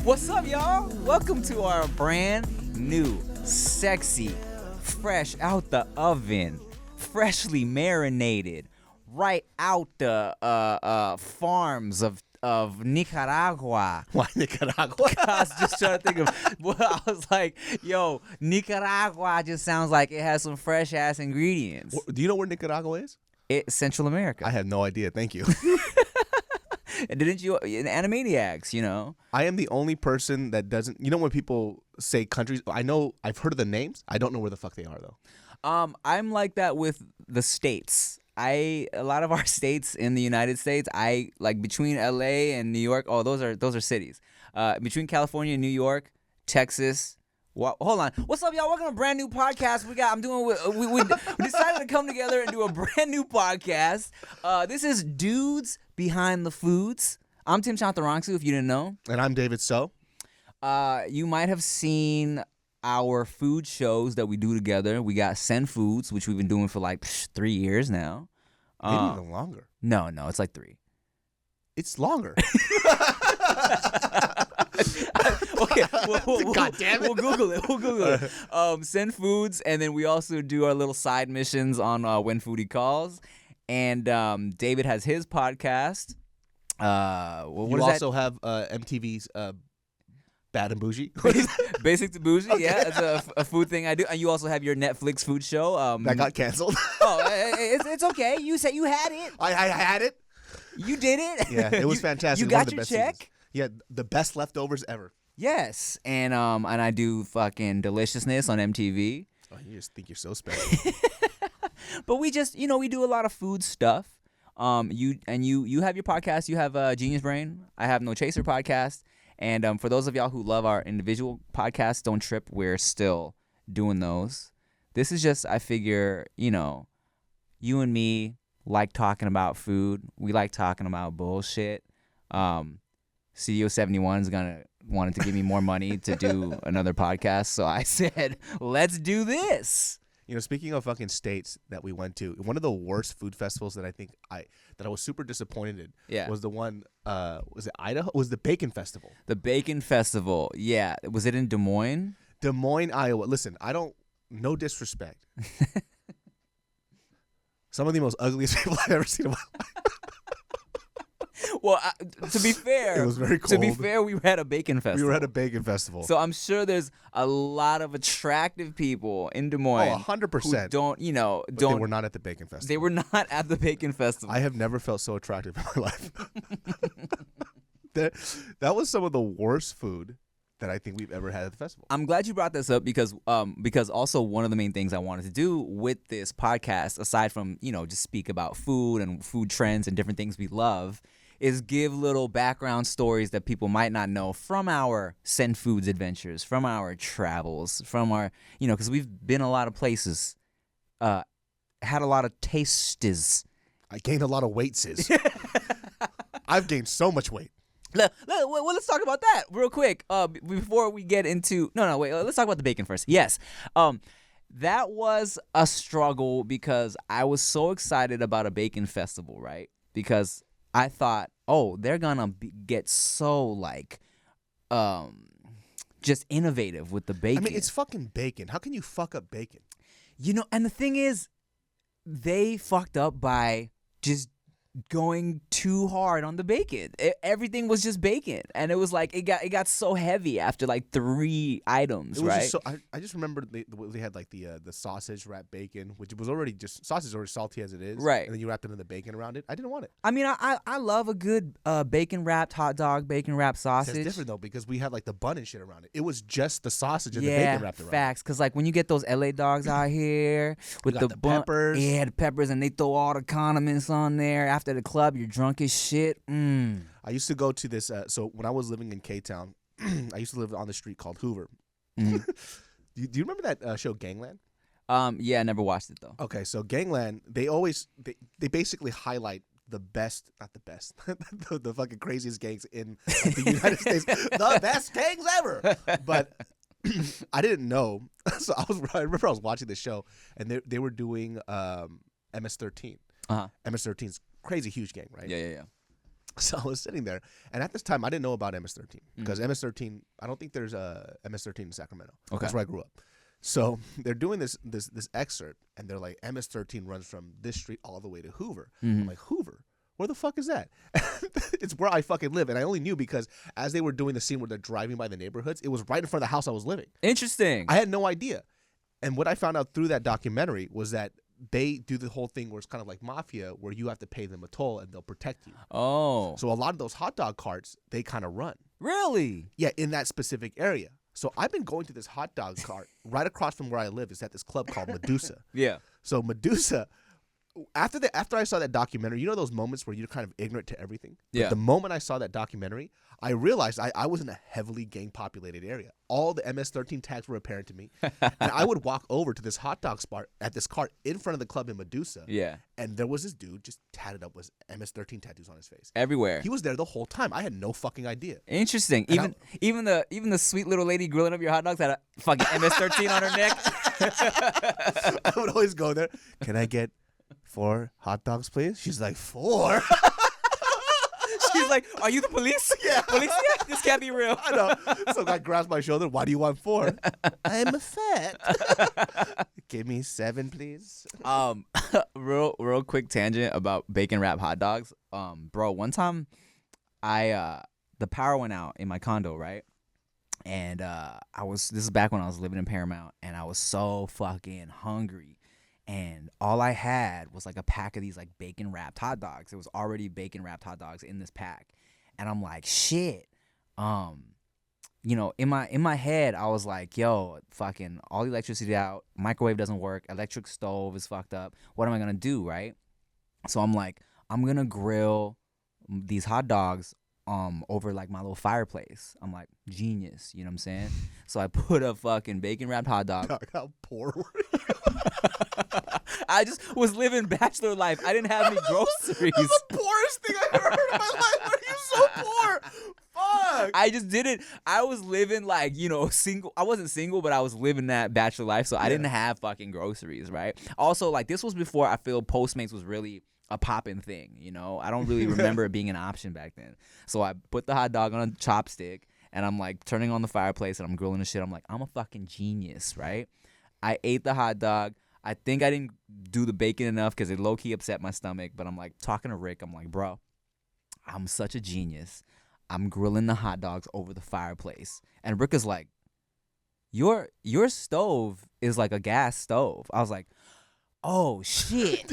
What's up, y'all? Welcome to our brand new, sexy, fresh out the oven, freshly marinated, right out the farms of Nicaragua. Why Nicaragua? I was just trying to think of. Well, I was like, yo, Nicaragua just sounds like it has some fresh ass ingredients. Do you know where Nicaragua is? It's Central America. I had no idea. Thank you. And didn't you? Animaniacs, you know. I am the only person that doesn't. You know when people say countries, I've heard of the names. I don't know where the fuck they are though. I'm like that with the states. A lot of our states in the United States, I like between LA and New York. Oh, those are cities. Between California and New York, Texas. Hold on. What's up, y'all? Welcome to a brand new podcast. We decided to come together and do a brand new podcast. This is Dudes Behind the Foods. I'm Tim Chantarangsu, if you didn't know. And I'm David So. You might have seen our food shows that we do together. We got Send Foods, which we've been doing for like 3 years now. Maybe even longer. No, it's like 3. It's longer. Okay, God damn it. We'll Google it. Send Foods, and then we also do our little side missions on When Foodie Calls. And David has his podcast. You also have MTV's Bad and Bougie. Basic to Bougie, Okay. yeah. It's a food thing I do. And you also have your Netflix food show. That got canceled. It's okay. You said you had it. I had it. You did it. Yeah, it was fantastic. You One of got the your best check? seasons. Yeah, the best leftovers ever. Yes, and I do fucking deliciousness on MTV. Oh, you just think you're so special. But we just, we do a lot of food stuff. You have your podcast. You have Genius Brain. I have No Chaser podcast. And for those of y'all who love our individual podcasts, don't trip. We're still doing those. This is just, I figure, you and me like talking about food. We like talking about bullshit. Studio 71 is wanted to give me more money to do another podcast. So I said, let's do this. Speaking of fucking states that we went to, one of the worst food festivals that I was super disappointed in was the one, was it Idaho? Was the Bacon Festival. The Bacon Festival, yeah. Was it in Des Moines? Des Moines, Iowa. Listen, no disrespect. Some of the most ugliest people I've ever seen in my life. Well, to be fair, it was very cold. To be fair, we were at a bacon festival. We were at a bacon festival. So I'm sure there's a lot of attractive people in Des Moines. 100%. They were not at the bacon festival. They were not at the bacon festival. I have never felt so attractive in my life. That was some of the worst food that I think we've ever had at the festival. I'm glad you brought this up because also one of the main things I wanted to do with this podcast, aside from, just speak about food and food trends and different things we love, is give little background stories that people might not know from our Send Foods adventures, from our travels, from our, because we've been a lot of places, had a lot of tastes. I gained a lot of weight, sis. I've gained so much weight. Let's talk about that real quick before we get into... No, wait. Let's talk about the bacon first. Yes. That was a struggle because I was so excited about a bacon festival, right? Because I thought, they're gonna get so just innovative with the bacon. I mean, it's fucking bacon. How can you fuck up bacon? And the thing is, they fucked up by just going too hard on the bacon. Everything was just bacon, and it was like it got so heavy after 3 items. It was right? Just I just remember they had the sausage wrapped bacon, which was already just sausage is already salty as it is, right? And then you wrapped it in the bacon around it. I didn't want it. I mean, I love a good bacon wrapped hot dog, bacon wrapped sausage. It's different though because we had the bun and shit around it. It was just the sausage and the bacon wrapped around. Facts. Because when you get those LA dogs out here with the peppers, the peppers, and they throw all the condiments on there after the club, you're drunk as shit. I used to go to this. So when I was living in K-Town, I used to live on the street called Hoover. Mm-hmm. Do you remember that show Gangland? Yeah, I never watched it though. Okay, so Gangland, they basically highlight the best, not the best, the fucking craziest gangs in the United States, the best gangs ever. But I didn't know. So I remember I was watching this show, and they were doing MS-13. MS-13's crazy huge gang, right? Yeah. So I was sitting there, and at this time, I didn't know about MS-13 because MS-13, I don't think there's a MS-13 in Sacramento. Okay. That's where I grew up. So they're doing this excerpt, and they're like, MS-13 runs from this street all the way to Hoover. I'm like, Hoover? Where the fuck is that? It's where I fucking live. And I only knew because as they were doing the scene where they're driving by the neighborhoods, it was right in front of the house I was living. Interesting. I had no idea. And what I found out through that documentary was that they do the whole thing where it's kind of like mafia, where you have to pay them a toll and they'll protect you. Oh. So a lot of those hot dog carts, they kind of run. Really? Yeah, in that specific area. So I've been going to this hot dog cart right across from where I live. It's at this club called Medusa. Yeah. So Medusa, after I saw that documentary, you know those moments where you're kind of ignorant to everything? Yeah. But the moment I saw that documentary, I realized I was in a heavily gang-populated area. All the MS-13 tags were apparent to me. And I would walk over to this hot dog spot at this cart in front of the club in Medusa. Yeah. And there was this dude just tatted up with MS-13 tattoos on his face. Everywhere. He was there the whole time. I had no fucking idea. Interesting. Even the sweet little lady grilling up your hot dogs had a fucking MS-13 on her neck. I would always go there. Can I get 4 hot dogs, please? She's like, 4? She's like, are you the police? Yeah. Police? Yeah, this can't be real. I know. So guy grabs my shoulder. Why do you want 4? I'm fat. Give me 7, please. Real quick tangent about bacon wrap hot dogs. Bro, one time the power went out in my condo, right? And this is back when I was living in Paramount, and I was so fucking hungry. And all I had was like a pack of these like bacon wrapped hot dogs. It was already bacon wrapped hot dogs in this pack. And I'm like, shit. You know, in my head, I was like, yo, fucking all the electricity out, microwave doesn't work, electric stove is fucked up. What am I gonna do, right? So I'm like, I'm gonna grill these hot dogs over like my little fireplace. I'm like, genius, you know what I'm saying? So I put a fucking bacon wrapped hot dog. Dog, how poor were you? I just was living bachelor life. I didn't have any groceries. That's the poorest thing I ever heard in my life. Are you so poor? Fuck. I just didn't. I was living like, you know, single. I wasn't single, but I was living that bachelor life, so I didn't have fucking groceries, right? Also, like, this was before I feel Postmates was really a poppin' thing, you know? I don't really remember it being an option back then. So I put the hot dog on a chopstick, and I'm like turning on the fireplace, and I'm grilling the shit. I'm like, I'm a fucking genius, right? I ate the hot dog. I think I didn't do the bacon enough because it low-key upset my stomach. But I'm like talking to Rick. I'm like, bro, I'm such a genius. I'm grilling the hot dogs over the fireplace. And Rick is like, your stove is like a gas stove. I was like, oh, shit.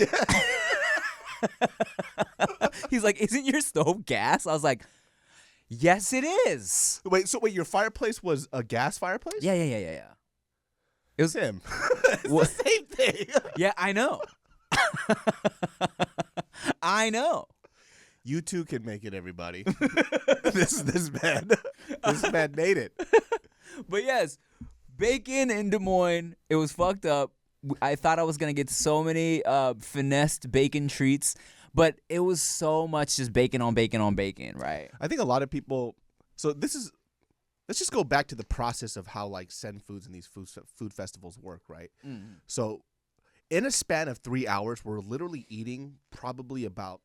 He's like, isn't your stove gas? I was like, yes, it is. Wait, your fireplace was a gas fireplace? Yeah. It was him. It's the same thing. Yeah, I know. I know. You too can make it, everybody. This man made it. But yes, bacon in Des Moines, it was fucked up. I thought I was going to get so many finessed bacon treats, but it was so much just bacon on bacon on bacon, right? I think a lot of people, let's just go back to the process of how like Sen Foods and these food festivals work, right? Mm-hmm. So in a span of 3 hours, we're literally eating probably about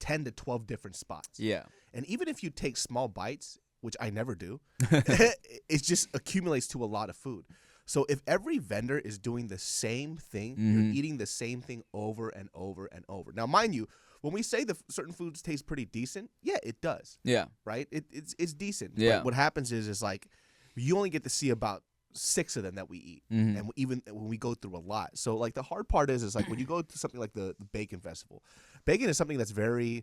10 to 12 different spots. Yeah. And even if you take small bites, which I never do, it just accumulates to a lot of food. So if every vendor is doing the same thing, you're eating the same thing over and over and over. Now, mind you, when we say the certain foods taste pretty decent, yeah, it does. Yeah. Right? It's decent. Yeah. But what happens is like you only get to see about 6 of them that we eat. Mm-hmm. And even when we go through a lot. So like the hard part is like when you go to something like the Bacon Festival, bacon is something that's very,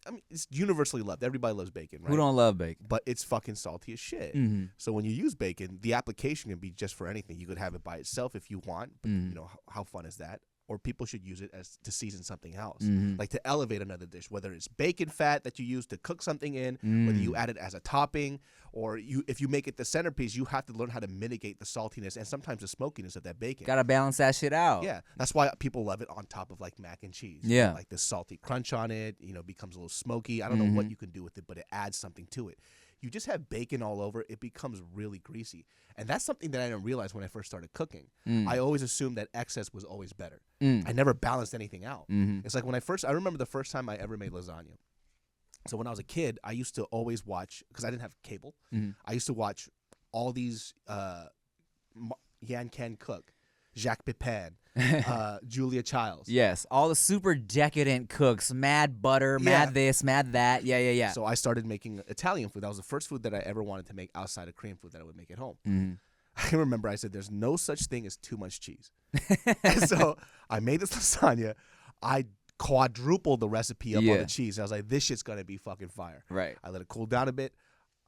I mean, it's universally loved. Everybody loves bacon, right? Who don't love bacon? But it's fucking salty as shit. Mm-hmm. So when you use bacon, the application can be just for anything. You could have it by itself if you want, but you know, how fun is that? Or people should use it as to season something else, like to elevate another dish, whether it's bacon fat that you use to cook something in, whether you add it as a topping, or if you make it the centerpiece, you have to learn how to mitigate the saltiness and sometimes the smokiness of that bacon. Gotta balance that shit out. Yeah, that's why people love it on top of like mac and cheese. Yeah, like the salty crunch on it, you know, becomes a little smoky. I don't know what you can do with it, but it adds something to it. You just have bacon all over, it becomes really greasy. And that's something that I didn't realize when I first started cooking. I always assumed that excess was always better. I never balanced anything out. It's like when I remember the first time I ever made lasagna. So when I was a kid, I used to always watch, because I didn't have cable, Mhm. I used to watch all these Yan Can Cook, Jacques Pepin, Julia Childs. Yes, all the super decadent cooks, mad butter, Yeah. mad this, mad that. Yeah. So I started making Italian food. That was the first food that I ever wanted to make outside of Korean food that I would make at home. Mhm. I can remember I said, there's no such thing as too much cheese. And so I made this lasagna. I quadrupled the recipe up on Yeah. the cheese. I was like, this shit's going to be fucking fire. Right. I let it cool down a bit.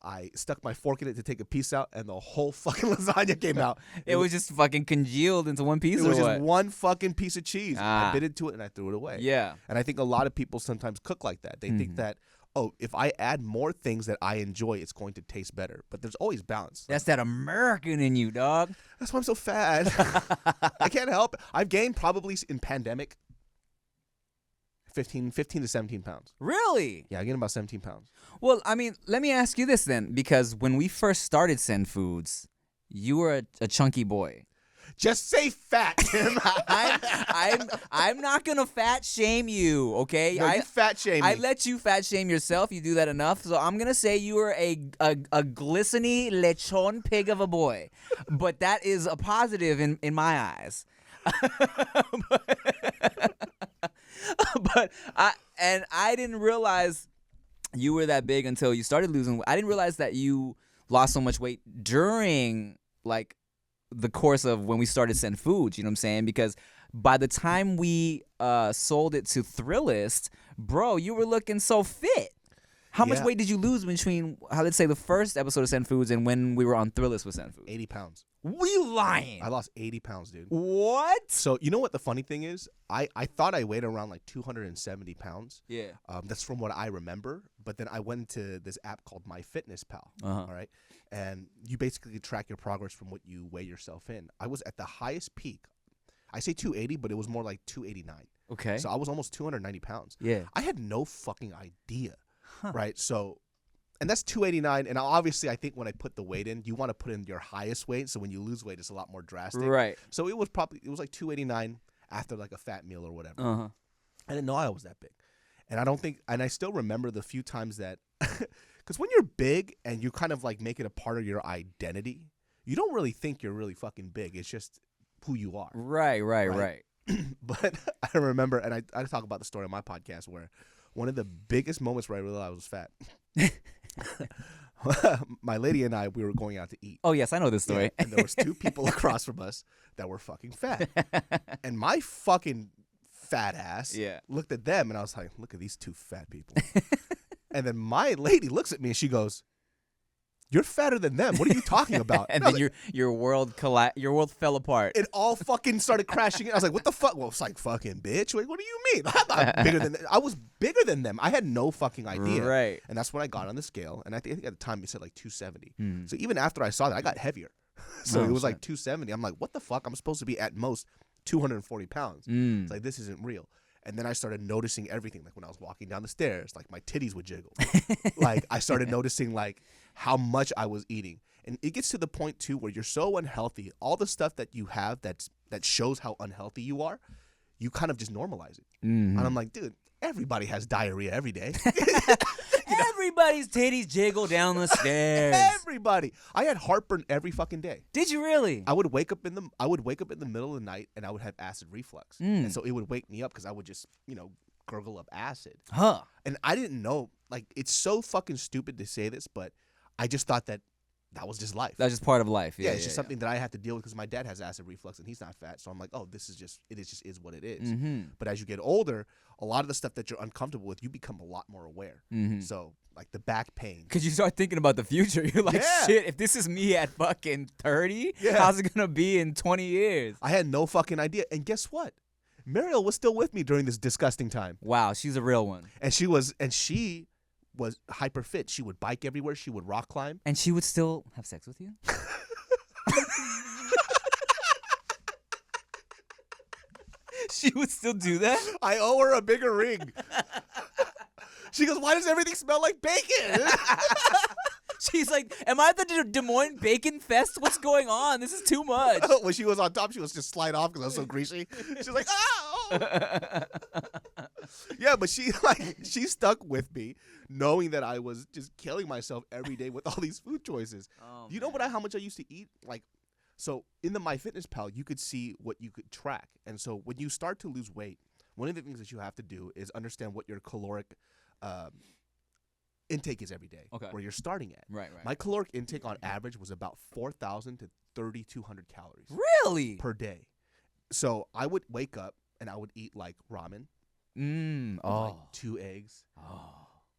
I stuck my fork in it to take a piece out, and the whole fucking lasagna came out. It was just fucking congealed into one piece It or was what? just one fucking piece of cheese. Ah. I bit into it, and I threw it away. Yeah. And I think a lot of people sometimes cook like that. They think that, oh, if I add more things that I enjoy, it's going to taste better. But there's always balance. That's that American in you, dog. That's why I'm so fat. I can't help it. I've gained probably in pandemic 15 to 17 pounds. Really? Yeah, I gained about 17 pounds. Well, I mean, let me ask you this then, because when we first started Send Foods, you were a chunky boy. Just say fat, Tim. I'm not gonna fat shame you, okay? No, you fat shame me. I let you fat shame yourself. You do that enough, so I'm gonna say you were a glistening lechon pig of a boy, but that is a positive in my eyes. But I didn't realize you were that big until you started losing. I didn't realize that you lost so much weight during like the course of when we started Send Foods. You know what I'm saying? Because by the time we sold it to Thrillist, bro, you were looking so fit. How much Yeah. weight did you lose between, let's say, the first episode of Send Foods and when we were on Thrillist with Send Foods? 80 pounds. Were you lying? I lost 80 pounds, dude. What? So you know what the funny thing is? I thought I weighed around like 270 pounds. Yeah. That's from what I remember. But then I went into this app called MyFitnessPal. Uh-huh. All right. And you basically track your progress from what you weigh yourself in. I was at the highest peak. I say 280, but it was more like 289. Okay. So I was almost 290 pounds. Yeah. I had no fucking idea. Right. So, and that's 289. And obviously, I think when I put the weight in, you want to put in your highest weight. So when you lose weight, it's a lot more drastic. Right. So it was like 289 after like a fat meal or whatever. Uh-huh. I didn't know I was that big. And I still remember the few times that, because when you're big and you kind of like make it a part of your identity, you don't really think you're really fucking big. It's just who you are. Right. But I remember, and I talk about the story on my podcast where one of the biggest moments where I realized I was fat. My lady and I, we were going out to eat. Oh, yes, I know this story. Yeah, and there was two people across from us that were fucking fat. And my fucking fat ass looked at them, and I was like, look at these two fat people. And then my lady looks at me, and she goes, you're fatter than them. What are you talking about? And I was then like, your world fell apart. it all fucking started crashing in. I was like, what the fuck? Well, it's like, fucking bitch. Like, what do you mean? I'm not bigger than them. I was bigger than them. I had no fucking idea. Right. And that's when I got on the scale. And I think at the time it said like 270. So even after I saw that, I got heavier. So it was like 270. I'm like, what the fuck? I'm supposed to be at most 240 pounds. It's like, this isn't real. And then I started noticing everything. Like when I was walking down the stairs, like my titties would jiggle. Like I started noticing like how much I was eating. And it gets to the point too where you're so unhealthy. All the stuff that you have that shows how unhealthy you are, you kind of just normalize it. And I'm like, dude, everybody has diarrhea every day. Everybody's titties jiggle down the stairs. Everybody. I had heartburn every fucking day. Did you really? I would wake up in the middle of the night and I would have acid reflux. And so it would wake me up because I would just, gurgle up acid. Huh. And I didn't know, like, it's so fucking stupid to say this, but I just thought that was just life. That's just part of life. Yeah, it's just something that I have to deal with because my dad has acid reflux and he's not fat. So I'm like, oh, it just is what it is. But as you get older, a lot of the stuff that you're uncomfortable with, you become a lot more aware. So like the back pain. Because you start thinking about the future. You're like, shit, if this is me at fucking 30, how's it going to be in 20 years? I had no fucking idea. And guess what? Mariel was still with me during this disgusting time. Wow, she's a real one. And she was hyper fit. She would bike everywhere. She would rock climb. And she would still have sex with you? She would still do that? I owe her a bigger ring. She goes, why does everything smell like bacon? She's like, am I the Des Moines Bacon Fest? What's going on? This is too much. When she was on top, she was just slide off because I was so greasy. She's like, oh. Yeah, but she stuck with me, knowing that I was just killing myself every day with all these food choices. Oh, You know how much I used to eat? Like, so in the MyFitnessPal, you could see what you could track. And so when you start to lose weight, one of the things that you have to do is understand what your caloric intake is every day, where you're starting at. Right. My caloric intake on average was about 4,000 to 3,200 calories. Really? Per day. So I would wake up and I would eat like ramen. Like 2 eggs.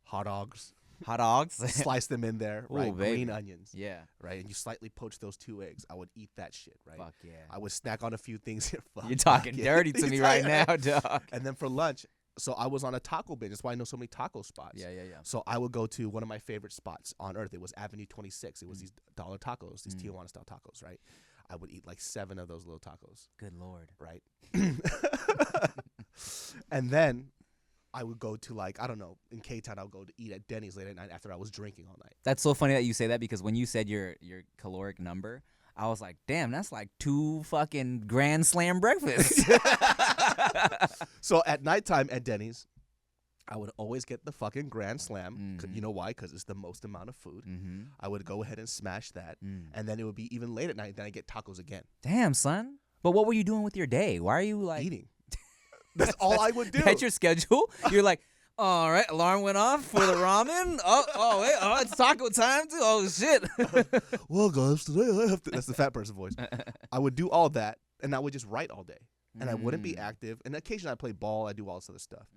Hot dogs. Hot dogs. Slice them in there, right? Ooh, baby. Green onions. Yeah. Right? And you slightly poach those 2 eggs. I would eat that shit, right? Fuck yeah. I would snack on a few things here. You're talking dirty to me right now, dog. And then for lunch, so I was on a taco binge. That's why I know so many taco spots. Yeah. So I would go to one of my favorite spots on earth. It was Avenue 26. It was these dollar tacos, these Tijuana style tacos, right? I would eat like 7 of those little tacos. Good Lord. Right? And then I would go to, like, I don't know, in K-Town, I would go to eat at Denny's late at night after I was drinking all night. That's so funny that you say that, because when you said your caloric number, I was like, damn, that's like 2 fucking Grand Slam breakfasts. So at nighttime at Denny's, I would always get the fucking Grand Slam. You know why? Because it's the most amount of food. I would go ahead and smash that. And then it would be even late at night, then I get tacos again. Damn, son. But what were you doing with your day? Why are you like... Eating. That's all I would do. That's your schedule? You're like, all right, alarm went off for the ramen. Wait, it's taco time too. Oh, shit. Well, guys, today I have to... That's the fat person voice. I would do all that, and I would just write all day. And I wouldn't be active. And occasionally I play ball. I do all this other stuff.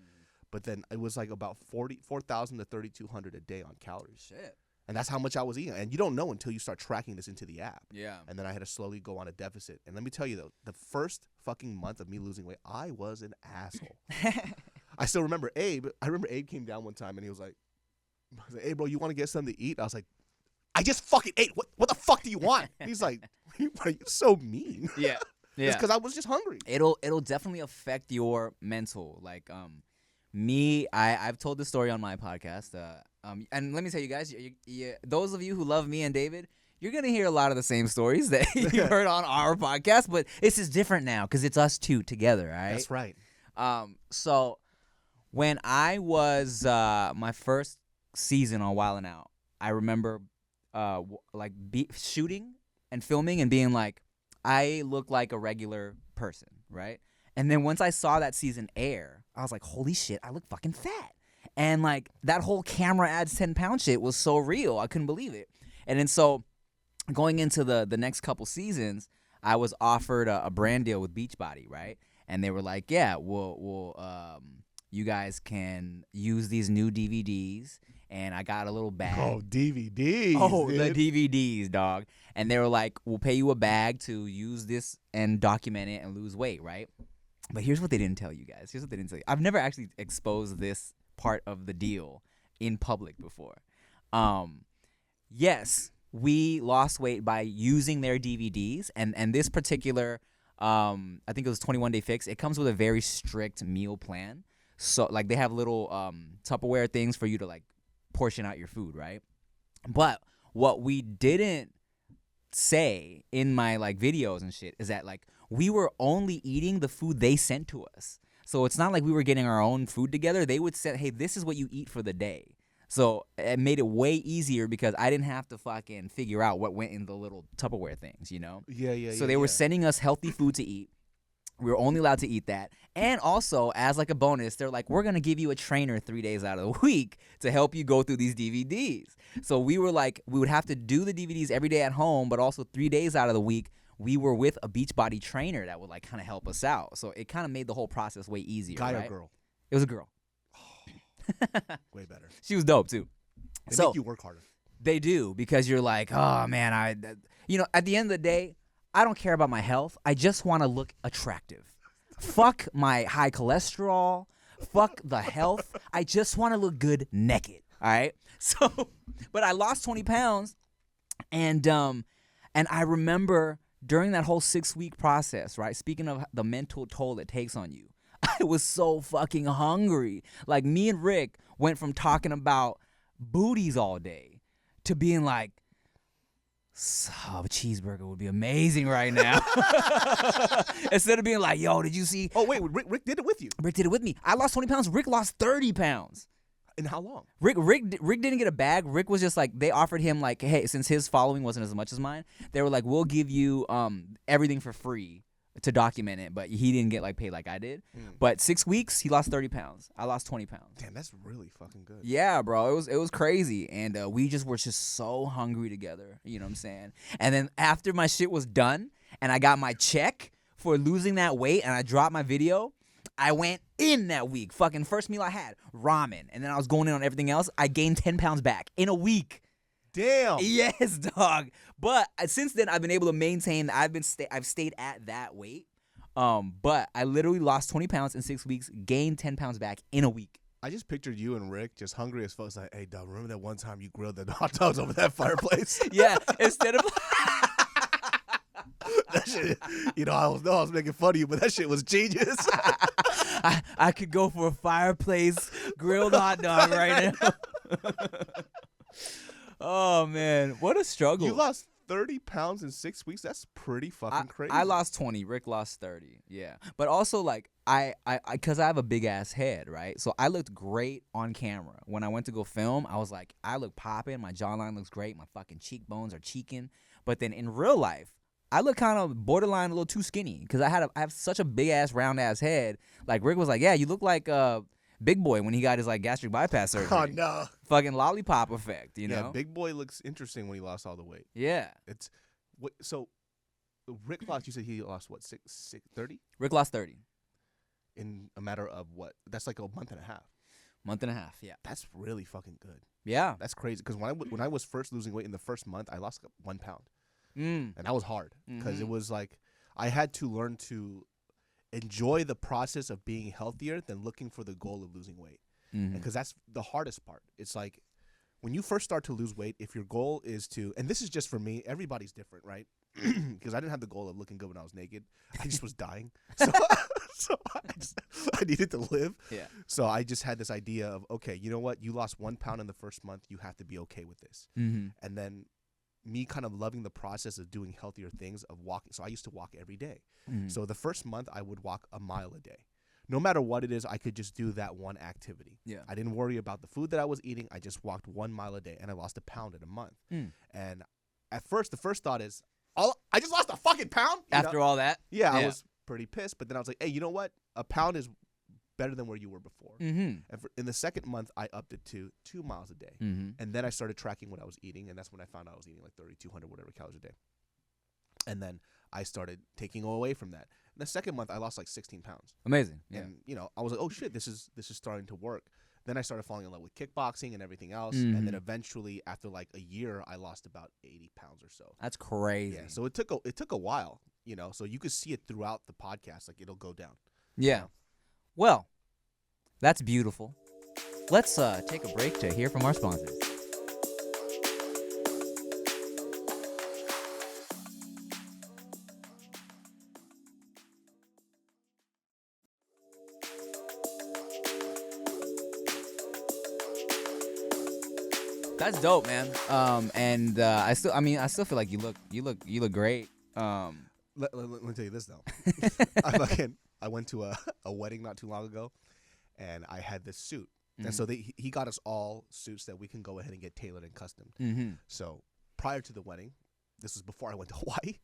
But then it was like about 4,000 to 3,200 a day on calories. Shit. And that's how much I was eating. And you don't know until you start tracking this into the app. Yeah. And then I had to slowly go on a deficit. And let me tell you, though, the first fucking month of me losing weight, I was an asshole. I still remember Abe. I remember Abe came down one time and he was like, hey, bro, you want to get something to eat? I was like, I just fucking ate. What the fuck do you want? He's like, why are you so mean? Yeah. It's because I was just hungry. It'll definitely affect your mental. Like, me, I've told this story on my podcast. And let me tell you guys, those of you who love me and David, you're going to hear a lot of the same stories that you heard on our podcast, but this is different now because it's us two together, all right? That's right. So when I was my first season on Wild 'N Out, I remember shooting and filming and being like, I look like a regular person, right? And then once I saw that season air, I was like, holy shit, I look fucking fat. And like that whole camera adds 10 pound shit was so real. I couldn't believe it. And then so going into the next couple seasons, I was offered a brand deal with Beachbody, right? And they were like, yeah, we'll you guys can use these new DVDs. And I got a little bag. Oh, DVDs. Oh, dude. the DVDs, dog. And they were like, we'll pay you a bag to use this and document it and lose weight, right? But here's what they didn't tell you guys. Here's what they didn't tell you. I've never actually exposed this part of the deal in public before. Yes, we lost weight by using their DVDs. And this particular, I think it was 21 Day Fix. It comes with a very strict meal plan. So, like, they have little Tupperware things for you to, like, portion out your food, right? But what we didn't say in my like videos and shit is that like we were only eating the food they sent to us. So it's not like we were getting our own food together. They would say, hey, this is what you eat for the day. So it made it way easier because I didn't have to fucking figure out what went in the little Tupperware things, you know? Yeah. So they were sending us healthy food to eat. We were only allowed to eat that. And also, as like a bonus, they're like, we're going to give you a trainer 3 days out of the week to help you go through these DVDs. So we were like, we would have to do the DVDs every day at home, but also 3 days out of the week, we were with a Beachbody trainer that would like kind of help us out. So it kind of made the whole process way easier. Guy right? or girl? It was a girl. Way better. She was dope too. They make you work harder. They do, because you're like, oh man, at the end of the day, I don't care about my health. I just want to look attractive. Fuck my high cholesterol. Fuck the health. I just want to look good naked. All right. So, but I lost 20 pounds, and I remember during that whole 6-week process, right? Speaking of the mental toll it takes on you, I was so fucking hungry. Like, me and Rick went from talking about booties all day to being like, a cheeseburger would be amazing right now. Instead of being like, yo, did you see? Oh, wait, Rick did it with you. Rick did it with me. I lost 20 pounds. Rick lost 30 pounds. In how long? Rick didn't get a bag. Rick was just like, they offered him like, hey, since his following wasn't as much as mine, they were like, we'll give you everything for free to document it, but he didn't get like paid like I did. But 6 weeks, he lost 30 pounds. I lost 20 pounds. Damn, that's really fucking good. Yeah, bro, it was crazy, and we were just so hungry together. You know what I'm saying? And then after my shit was done, and I got my check for losing that weight, and I dropped my video, I went in that week. Fucking first meal I had, ramen, and then I was going in on everything else. I gained 10 pounds back in a week. Damn. Yes, dog. But since then, I've been able to maintain. I've stayed at that weight. But I literally lost 20 pounds in 6 weeks, gained 10 pounds back in a week. I just pictured you and Rick just hungry as fuck. It's like, hey, dog, remember that one time you grilled the hot dogs over that fireplace? Yeah, instead of that shit, I was making fun of you, but that shit was genius. I could go for a fireplace grilled hot dog right now. Oh man, what a struggle! You lost 30 pounds in 6 weeks. That's pretty fucking crazy. I lost 20. Rick lost 30. Yeah, but also like because I have a big ass head, right? So I looked great on camera. When I went to go film, I was like, I look popping. My jawline looks great. My fucking cheekbones are cheeking. But then in real life, I look kind of borderline a little too skinny because I have such a big ass round ass head. Like Rick was like, yeah, you look like Big Boy when he got his like gastric bypass surgery. Oh no! Fucking lollipop effect, you know? Yeah, Big Boy looks interesting when he lost all the weight. Yeah. So Rick lost. You said he lost what? 30? Rick lost 30 in a matter of what? That's like a month and a half. Month and a half. Yeah. That's really fucking good. Yeah. That's crazy. Because when I was first losing weight in the first month, I lost 1 pound, and that was hard because it was like I had to learn to enjoy the process of being healthier than looking for the goal of losing weight. Because that's the hardest part. It's like when you first start to lose weight, if your goal is to, and this is just for me, everybody's different, right? Because I didn't have the goal of looking good when I was naked. I just was dying. So I needed to live. Yeah. So I just had this idea of, okay, you know what? You lost 1 pound in the first month. You have to be okay with this. And then me kind of loving the process of doing healthier things, of walking. So I used to walk every day. So the first month I would walk a mile a day. No matter what it is, I could just do that one activity. Yeah. I didn't worry about the food that I was eating. I just walked 1 mile a day, and I lost a pound in a month. And at first, the first thought is, I just lost a fucking pound? After all that? Yeah, I was pretty pissed. But then I was like, hey, you know what? A pound is better than where you were before. And in the second month, I upped it to 2 miles a day. And then I started tracking what I was eating, and that's when I found out I was eating like 3,200 whatever calories a day. And then I started taking away from that. In the second month, I lost like 16 pounds. Amazing. Yeah. And I was like, oh shit, this is starting to work. Then I started falling in love with kickboxing and everything else. And then eventually, after like a year, I lost about 80 pounds or so. That's crazy. Yeah. So it took a while, so you could see it throughout the podcast. Like it'll go down. Yeah. Well, that's beautiful. Let's take a break to hear from our sponsors. That's dope, man. And I still feel like you look great. Let me tell you this though. I went to a wedding not too long ago, and I had this suit, and so he got us all suits that we can go ahead and get tailored and customed. So prior to the wedding, this was before I went to Hawaii.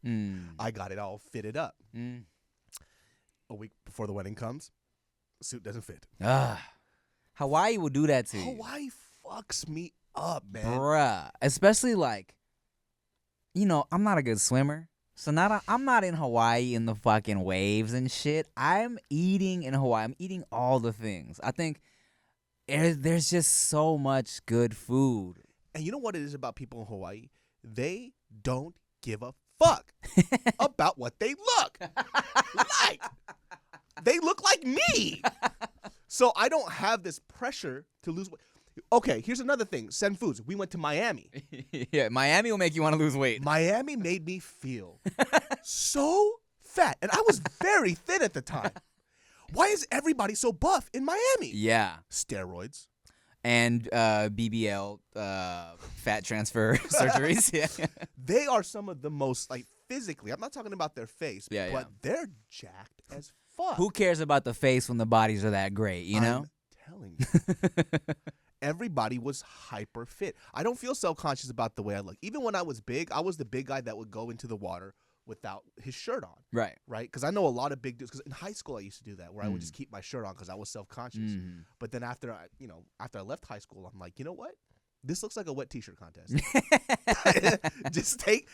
I got it all fitted up. A week before the wedding comes, suit doesn't fit. Hawaii will do that to you. Hawaii fucks me up, man. Bruh. Especially like, I'm not a good swimmer. So I'm not in Hawaii in the fucking waves and shit. I'm eating in Hawaii. I'm eating all the things. I think there's just so much good food. And you know what it is about people in Hawaii? They don't give a fuck about what they look like. They look like me. So I don't have this pressure to lose weight. Okay, here's another thing. Send foods. We went to Miami. Yeah, Miami will make you want to lose weight. Miami made me feel so fat. And I was very thin at the time. Why is everybody so buff in Miami? Yeah. Steroids. And BBL, fat transfer surgeries. Yeah. They are some of the most, like, physically, I'm not talking about their face, but they're jacked as fuck. Who cares about the face when the bodies are that great, you know? I'm telling you. Everybody was hyper fit. I don't feel self-conscious about the way I look. Even when I was big, I was the big guy that would go into the water without his shirt on. Right. Because I know a lot of big dudes. Because in high school I used to do that, where I would just keep my shirt on because I was self-conscious. But then after I left high school, I'm like, you know what? This looks like a wet t-shirt contest. just take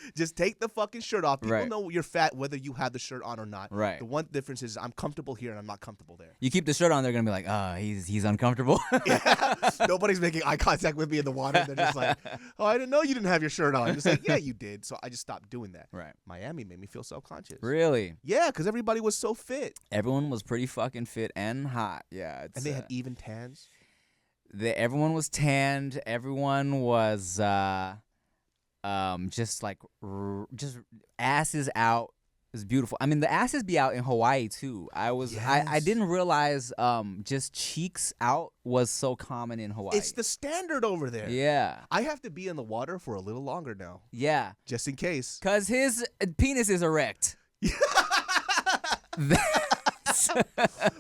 the fucking shirt off. People know you're fat whether you have the shirt on or not. Right. The one difference is I'm comfortable here and I'm not comfortable there. You keep the shirt on, they're gonna be like, he's uncomfortable. Yeah. Nobody's making eye contact with me in the water. They're just like, oh, I didn't know you didn't have your shirt on. I'm just like, yeah, you did. So I just stopped doing that. Right. Miami made me feel self-conscious. Really? Yeah, because everybody was so fit. Everyone was pretty fucking fit and hot. Yeah. And they had even tans. Everyone was tanned. Everyone was just like just asses out. It was beautiful. I mean, the asses be out in Hawaii too. I didn't realize just cheeks out was so common in Hawaii. It's the standard over there. Yeah. I have to be in the water for a little longer now. Yeah. Just in case. Cause his penis is erect.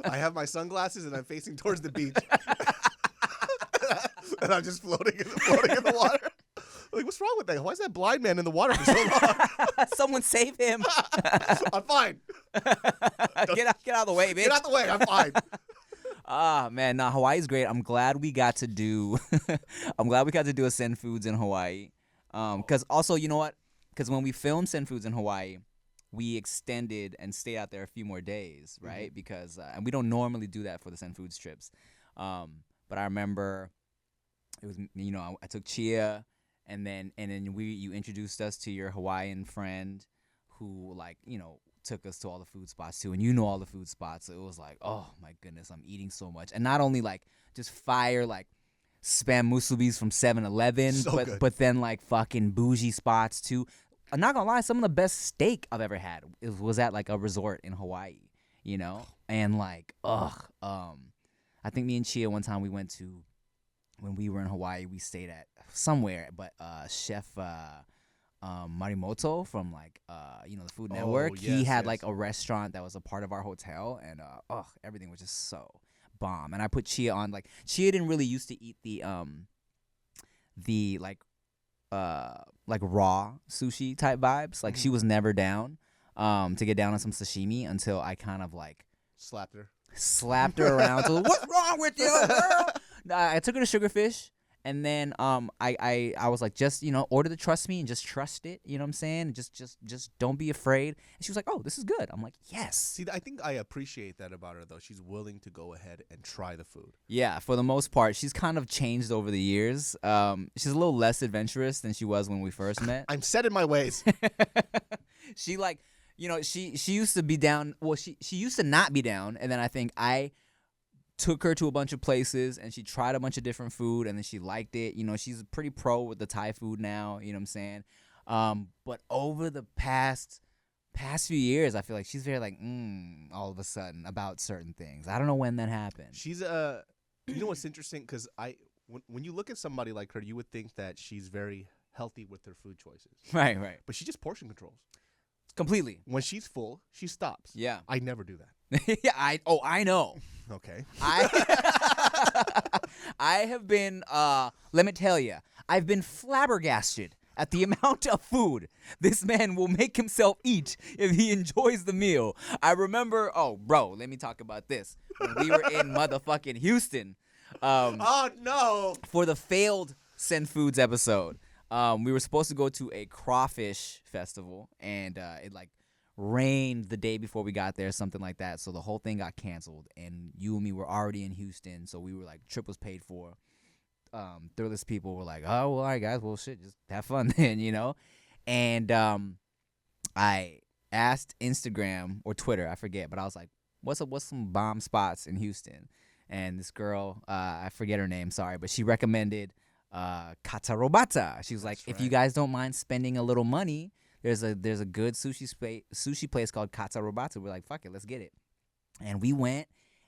I have my sunglasses and I'm facing towards the beach. And I'm just floating in the water. Like, what's wrong with that? Why is that blind man in the water for so long? Someone save him. I'm fine. Get out of the way, bitch. Get out the way. I'm fine. Man, Hawaii's great. I'm glad we got to do a Send Foods in Hawaii. Cause also, you know what? Cause when we filmed Send Foods in Hawaii, we extended and stayed out there a few more days, right? Mm-hmm. Because and we don't normally do that for the Send Foods trips. But I remember it was, I took Chia, and then you introduced us to your Hawaiian friend who, like, took us to all the food spots too, and all the food spots. So it was like, oh my goodness, I'm eating so much. And not only like just fire like spam musubis from 7-Eleven, but then like fucking bougie spots too. I'm not gonna lie, some of the best steak I've ever had was at like a resort in Hawaii, and like I think me and Chia one time when we were in Hawaii, we stayed at somewhere, but Chef Marimoto from like the Food Network, he had like a restaurant that was a part of our hotel, and everything was just so bomb. And I put Chia on. Like, Chia didn't really used to eat the raw sushi type vibes. Like, she was never down to get down on some sashimi until I kind of like slapped her around. So, what's wrong with you, girl? I took her to Sugarfish, and then I was like, just order the trust me and just trust it. You know what I'm saying? Just don't be afraid. And she was like, oh, this is good. I'm like, yes. See, I think I appreciate that about her though. She's willing to go ahead and try the food. Yeah, for the most part, she's kind of changed over the years. She's a little less adventurous than she was when we first met. I'm set in my ways. She like. She used to be down. Well, she used to not be down, and then I think I took her to a bunch of places, and she tried a bunch of different food, and then she liked it. She's pretty pro with the Thai food now. You know what I'm saying? But over the past few years, I feel like she's very like all of a sudden about certain things. I don't know when that happened. She's what's interesting, because when you look at somebody like her, you would think that she's very healthy with her food choices. Right. But she just portion controls. Completely. When she's full, she stops. Yeah. I never do that. Yeah, I know. Okay. I have been, let me tell you, I've been flabbergasted at the amount of food this man will make himself eat if he enjoys the meal. I remember, let me talk about this. When we were in motherfucking Houston. Oh, no. For the failed Send Foods episode. We were supposed to go to a crawfish festival, and it like rained the day before we got there, something like that. So the whole thing got canceled, and you and me were already in Houston, so we were like, trip was paid for. Thrillist people were like, oh, well, all right, guys, well, shit, just have fun then, And I asked Instagram or Twitter, I forget, but I was like, what's some bomb spots in Houston? And this girl, I forget her name, sorry, but she recommended Katarobata. She was like, if you guys don't mind spending a little money, there's a good sushi place called Katarobata. We're like, fuck it, let's get it. And we went,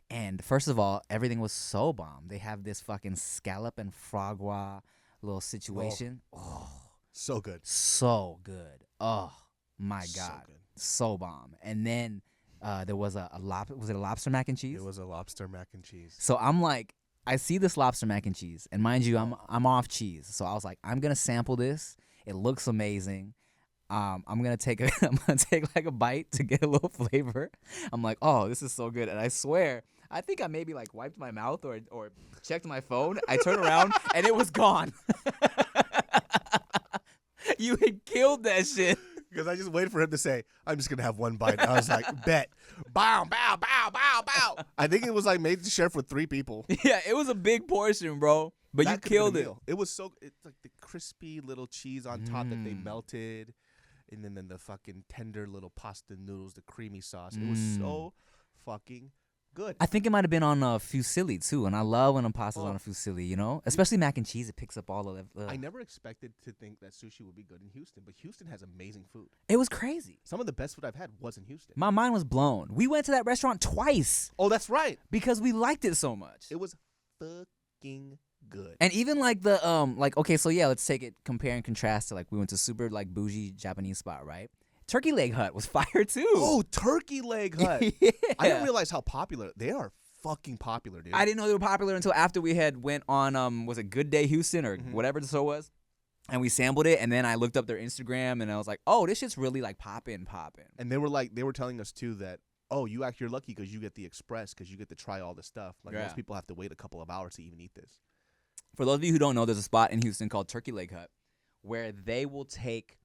And first of all, everything was so bomb. They have this fucking scallop and foie gras little situation. Oh, So good. so good. Oh my So God, good. so bomb. And then there was was it a lobster mac and cheese? It was a lobster mac and cheese. So I'm like, I see this lobster mac and cheese, and mind you, I'm off cheese. So I was like, I'm gonna sample this. It looks amazing. I'm gonna take like a bite to get a little flavor. I'm like, oh, this is so good. And I swear, I think I maybe like wiped my mouth or checked my phone. I turned around and it was gone. You had killed that shit. Because I just waited for him to say, I'm just going to have one bite. And I was like, bet. Bow, bow, bow, bow, bow. I think it was like made to share for 3 people. Yeah, it was a big portion, bro. But That you could've been a killed it. meal. It was so, it's like the crispy little cheese on top that they melted. And then the fucking tender little pasta noodles, the creamy sauce. It was so fucking good. I think it might have been on fusilli too, and I love when a pasta's on a fusilli, you know? Especially mac and cheese, it picks up all of the... I never expected to think that sushi would be good in Houston, but Houston has amazing food. It was crazy. Some of the best food I've had was in Houston. My mind was blown. We went to that restaurant twice Oh, that's right. because we liked it so much. It was fucking good. And even like the okay, so yeah, let's take it compare and contrast to like we went to super like bougie Japanese spot, right? Turkey Leg Hut was fire too. Oh, Turkey Leg Hut. Yeah. I didn't realize how popular they are. Fucking popular, dude. I didn't know they were popular until after we had went on was it Good Day Houston or whatever the show was, and we sampled it, and then I looked up their Instagram and I was like, oh, this shit's really like popping. And they were telling us too that, oh, you're lucky because you get the express because you get to try all the stuff. Like most people have to wait a couple of hours to even eat this. For those of you who don't know, there's a spot in Houston called Turkey Leg Hut where they will take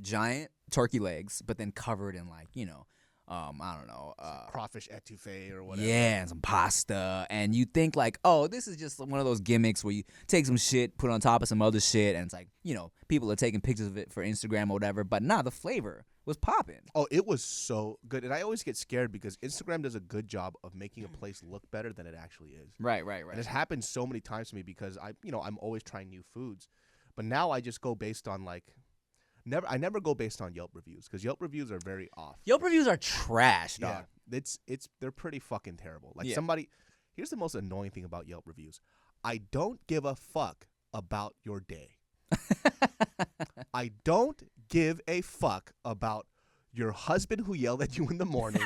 giant turkey legs, but then cover it in like, you know, I don't know, crawfish etouffee or whatever. Yeah, and some pasta. And you think like, oh, this is just one of those gimmicks where you take some shit, put it on top of some other shit, and it's like, you know, people are taking pictures of it for Instagram or whatever. But nah, the flavor was popping. Oh, it was so good. And I always get scared because Instagram does a good job of making a place look better than it actually is. Right. And it's happened so many times to me because I'm always trying new foods. But now I just go based on like I never go based on Yelp reviews because Yelp reviews are very off. Yelp reviews are trash, dog. Yeah, they're pretty fucking terrible. Like here's the most annoying thing about Yelp reviews. I don't give a fuck about your day. I don't give a fuck about your husband who yelled at you in the morning,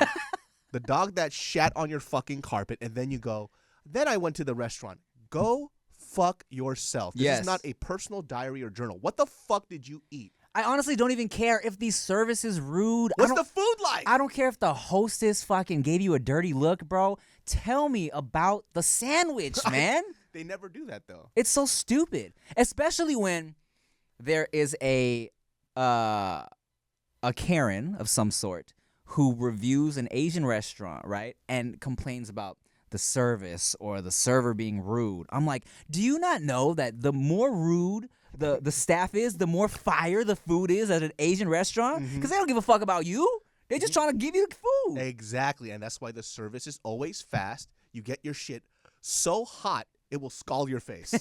the dog that shat on your fucking carpet, and then you go, then I went to the restaurant. Go fuck yourself. This is not a personal diary or journal. What the fuck did you eat? I honestly don't even care if the service is rude. What's the food like? I don't care if the hostess fucking gave you a dirty look, bro. Tell me about the sandwich, man. They never do that, though. It's so stupid, especially when there is a Karen of some sort who reviews an Asian restaurant, right, and complains about the service or the server being rude. I'm like, do you not know that the more rude the staff is, the more fire the food is at an Asian restaurant? Because they don't give a fuck about you. They're just trying to give you food. Exactly, and that's why the service is always fast. You get your shit so hot, it will scald your face.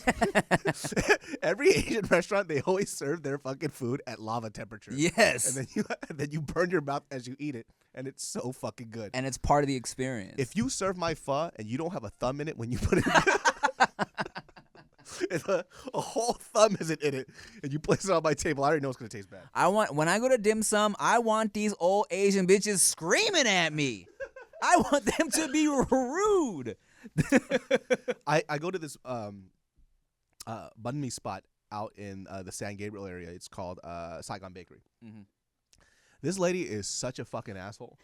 Every Asian restaurant, they always serve their fucking food at lava temperature. Yes. And then you burn your mouth as you eat it, and it's so fucking good. And it's part of the experience. If you serve my pho and you don't have a thumb in it when you put it if a whole thumb isn't in it, and you place it on my table, I already know it's going to taste bad. When I go to dim sum, I want these old Asian bitches screaming at me. I want them to be rude. I go to this banh mi spot out in the San Gabriel area. It's called Saigon Bakery. This lady is such a fucking asshole.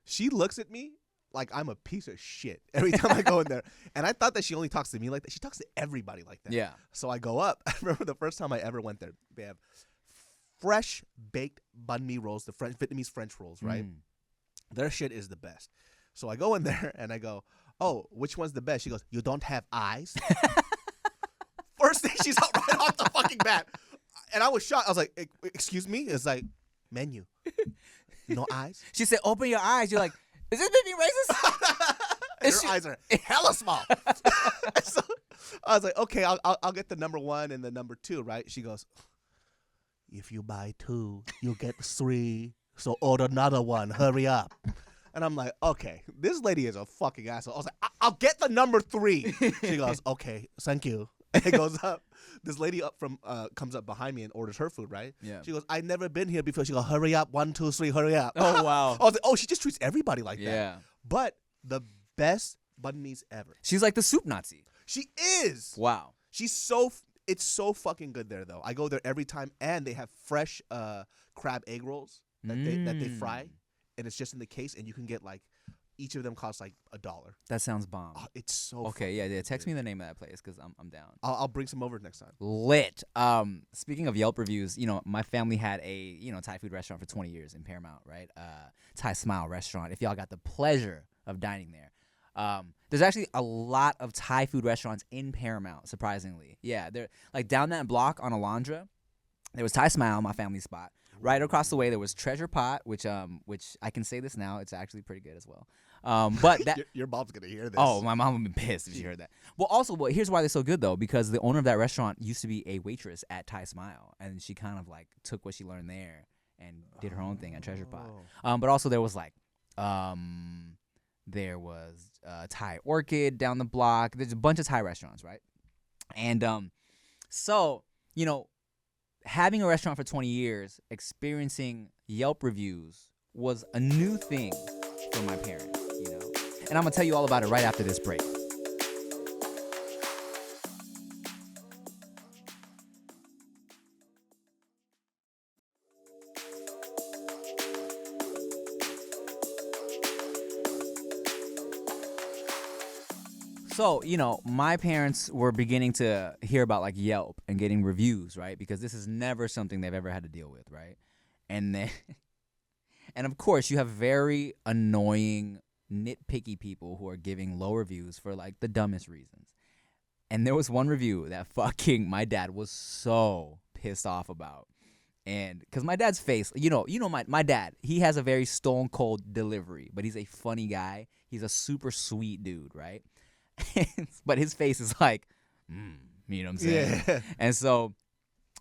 She looks at me like I'm a piece of shit every time I go in there. And I thought that she only talks to me like that. She talks to everybody like that. Yeah. So I go up. I remember the first time I ever went there. They have fresh baked banh mi rolls, the Vietnamese French rolls, right? Their shit is the best. So I go in there and I go, oh, which one's the best? She goes, you don't have eyes? First thing she's out right off the fucking bat. And I was shocked. I was like, excuse me? It's like, menu. No eyes? She said, open your eyes. You're like, is this being racist? And her eyes are hella small. So I was like, okay, I'll get the number 1 and the number 2, right? She goes, if you buy 2, you'll get 3. So order another one. Hurry up. And I'm like, okay, this lady is a fucking asshole. I was like, I'll get the number 3. She goes, okay, thank you. And it goes up. This lady comes up behind me and orders her food, right? Yeah. She goes, I've never been here before. She goes, hurry up, 1, 2, 3, hurry up. Oh, wow. I was like, oh, she just treats everybody like that. Yeah. But the best banh mi's ever. She's like the soup Nazi. She is. Wow. It's so fucking good there, though. I go there every time, and they have fresh crab egg rolls that they fry, and it's just in the case, and you can get like each of them costs like $1. That sounds bomb. Oh, it's so okay. Yeah. Text me the name of that place because I'm down. I'll bring some over next time. Lit. Speaking of Yelp reviews, my family had a Thai food restaurant for 20 years in Paramount, right? Thai Smile restaurant. If y'all got the pleasure of dining there. There's actually a lot of Thai food restaurants in Paramount, surprisingly. Yeah, they're like down that block on Alondra. There was Thai Smile, my family spot. Right across the way, there was Treasure Pot, which I can say this now, it's actually pretty good as well. But that your mom's gonna hear this. Oh, my mom would be pissed if she heard that. Well, also, here's why they're so good though, because the owner of that restaurant used to be a waitress at Thai Smile, and she kind of like took what she learned there and did her own thing at Treasure Pot. But also there was like there was Thai Orchid down the block. There's a bunch of Thai restaurants, right? And so, having a restaurant for 20 years, experiencing Yelp reviews was a new thing for my parents, And I'm going to tell you all about it right after this break. So, my parents were beginning to hear about like Yelp and getting reviews, right? Because this is never something they've ever had to deal with, right? And then, and of course, you have very annoying, nitpicky people who are giving low reviews for like the dumbest reasons. And there was one review that my dad was so pissed off about. And because my dad's face, my dad, he has a very stone cold delivery, but he's a funny guy. He's a super sweet dude, right? But his face is like, you know what I'm saying? Yeah. And so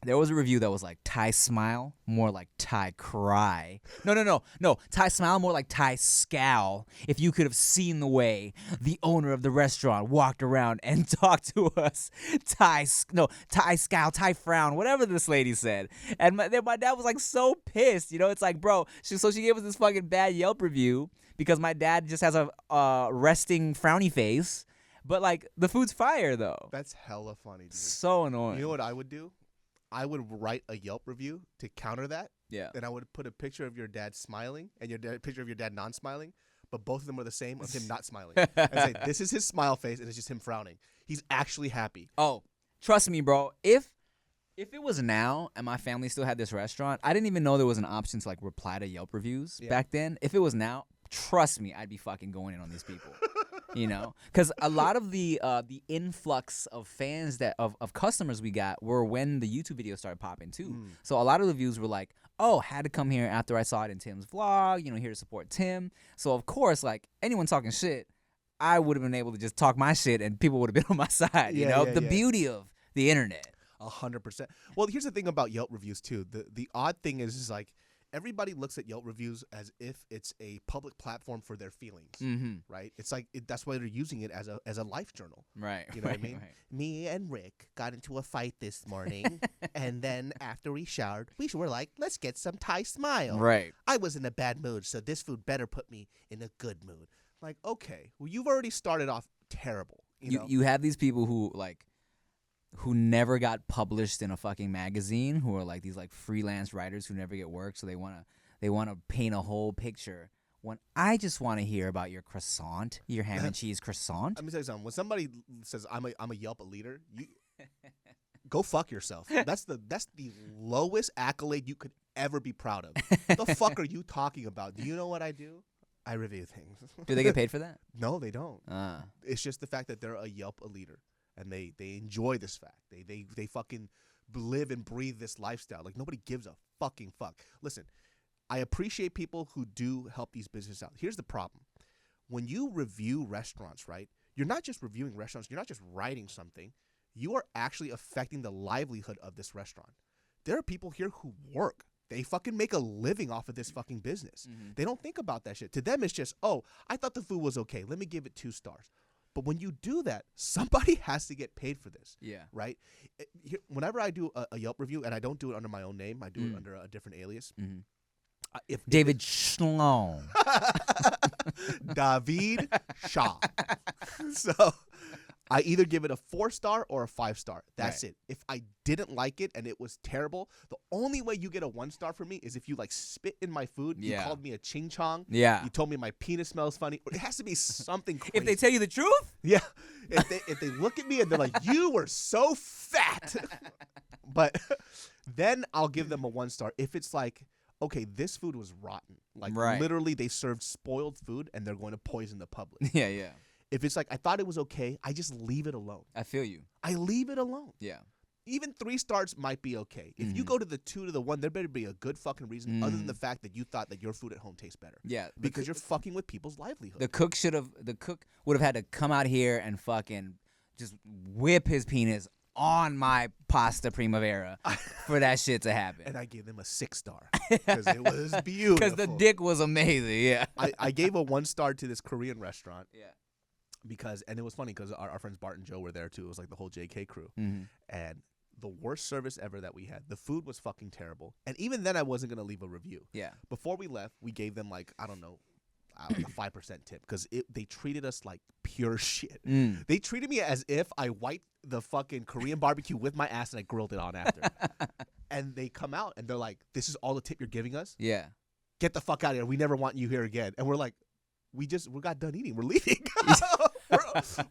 there was a review that was like Thai Smile, more like Thai Cry. No. Thai Smile, more like Thai Scowl. If you could have seen the way the owner of the restaurant walked around and talked to us. Thai Scowl, Thai Frown, whatever this lady said. And my dad was like so pissed. It's like, bro, so she gave us this fucking bad Yelp review because my dad just has a resting frowny face. But, like, the food's fire, though. That's hella funny, dude. So annoying. You know what I would do? I would write a Yelp review to counter that. Yeah. And I would put a picture of your dad smiling and picture of your dad non-smiling, but both of them are the same, of him not smiling. And say, this is his smile face, and it's just him frowning. He's actually happy. Oh, trust me, bro. If it was now and my family still had this restaurant, I didn't even know there was an option to, like, reply to Yelp reviews back then. If it was now, trust me, I'd be fucking going in on these people. Because a lot of the influx of fans of customers we got were when the YouTube videos started popping too. So a lot of the views were like, oh, had to come here after I saw it in Tim's vlog, here to support Tim. So of course, like anyone talking shit, I would have been able to just talk my shit and people would have been on my side. The beauty of the internet. 100%. Well, here's the thing about Yelp reviews too. The odd thing is like, everybody looks at Yelp reviews as if it's a public platform for their feelings, right? It's like that's why they're using it as a life journal, right? You know what I mean? Right. Me and Rick got into a fight this morning, and then after we showered, we were like, "Let's get some Thai Smile." Right. I was in a bad mood, so this food better put me in a good mood. Like, okay, well, you've already started off terrible. You have these people who never got published in a fucking magazine, who are like these like freelance writers who never get work, so they wanna paint a whole picture. When I just want to hear about your croissant, your ham and cheese croissant. Let me tell you something. When somebody says I'm a Yelp leader, you go fuck yourself. That's the lowest accolade you could ever be proud of. The fuck are you talking about? Do you know what I do? I review things. Do they get paid for that? No, they don't. It's just the fact that they're a Yelp leader. And they enjoy this fact. They fucking live and breathe this lifestyle. Like, nobody gives a fucking fuck. Listen, I appreciate people who do help these businesses out. Here's the problem. When you review restaurants, right, you're not just reviewing restaurants. You're not just writing something. You are actually affecting the livelihood of this restaurant. There are people here who work. they fucking make a living off of this fucking business. Mm-hmm. They don't think about that shit. To them, it's just, oh, I thought the food was okay. Let me give it 2 stars. But when you do that, somebody has to get paid for this. Yeah. Right? Whenever I do a Yelp review, and I don't do it under my own name, I do it under a different alias. Mm-hmm. If David Schlong. David Shaw. So I either give it a 4-star or a 5-star. That's it. If I didn't like it and it was terrible, the only way you get a 1-star from me is if you like spit in my food. You called me a ching chong. Yeah. You told me my penis smells funny. It has to be something crazy. If they tell you the truth? Yeah. If they look at me and they're like, you were so fat. But then I'll give them a 1-star. If it's like, okay, this food was rotten. Like literally they served spoiled food and they're going to poison the public. Yeah, yeah. If it's like, I thought it was okay, I just leave it alone. I feel you. I leave it alone. Yeah. Even 3 stars might be okay. If you go to the 2 to the 1, there better be a good fucking reason other than the fact that you thought that your food at home tastes better. Yeah. Because you're fucking with people's livelihood. The cook would have had to come out here and fucking just whip his penis on my pasta primavera for that shit to happen. And I gave them a 6-star because it was beautiful. Because the dick was amazing, yeah. I gave a 1-star to this Korean restaurant. Yeah. Because, and it was funny because our friends Bart and Joe were there too. It was like the whole JK crew. Mm-hmm. And the worst service ever that we had. The food was fucking terrible. And even then I wasn't going to leave a review. Yeah. Before we left, we gave them like, I don't know, a 5% tip because they treated us like pure shit. They treated me as if I wiped the fucking Korean barbecue with my ass and I grilled it on after. And they come out and they're like, this is all the tip you're giving us? Yeah. Get the fuck out of here. We never want you here again. And we're like, we got done eating. We're leaving.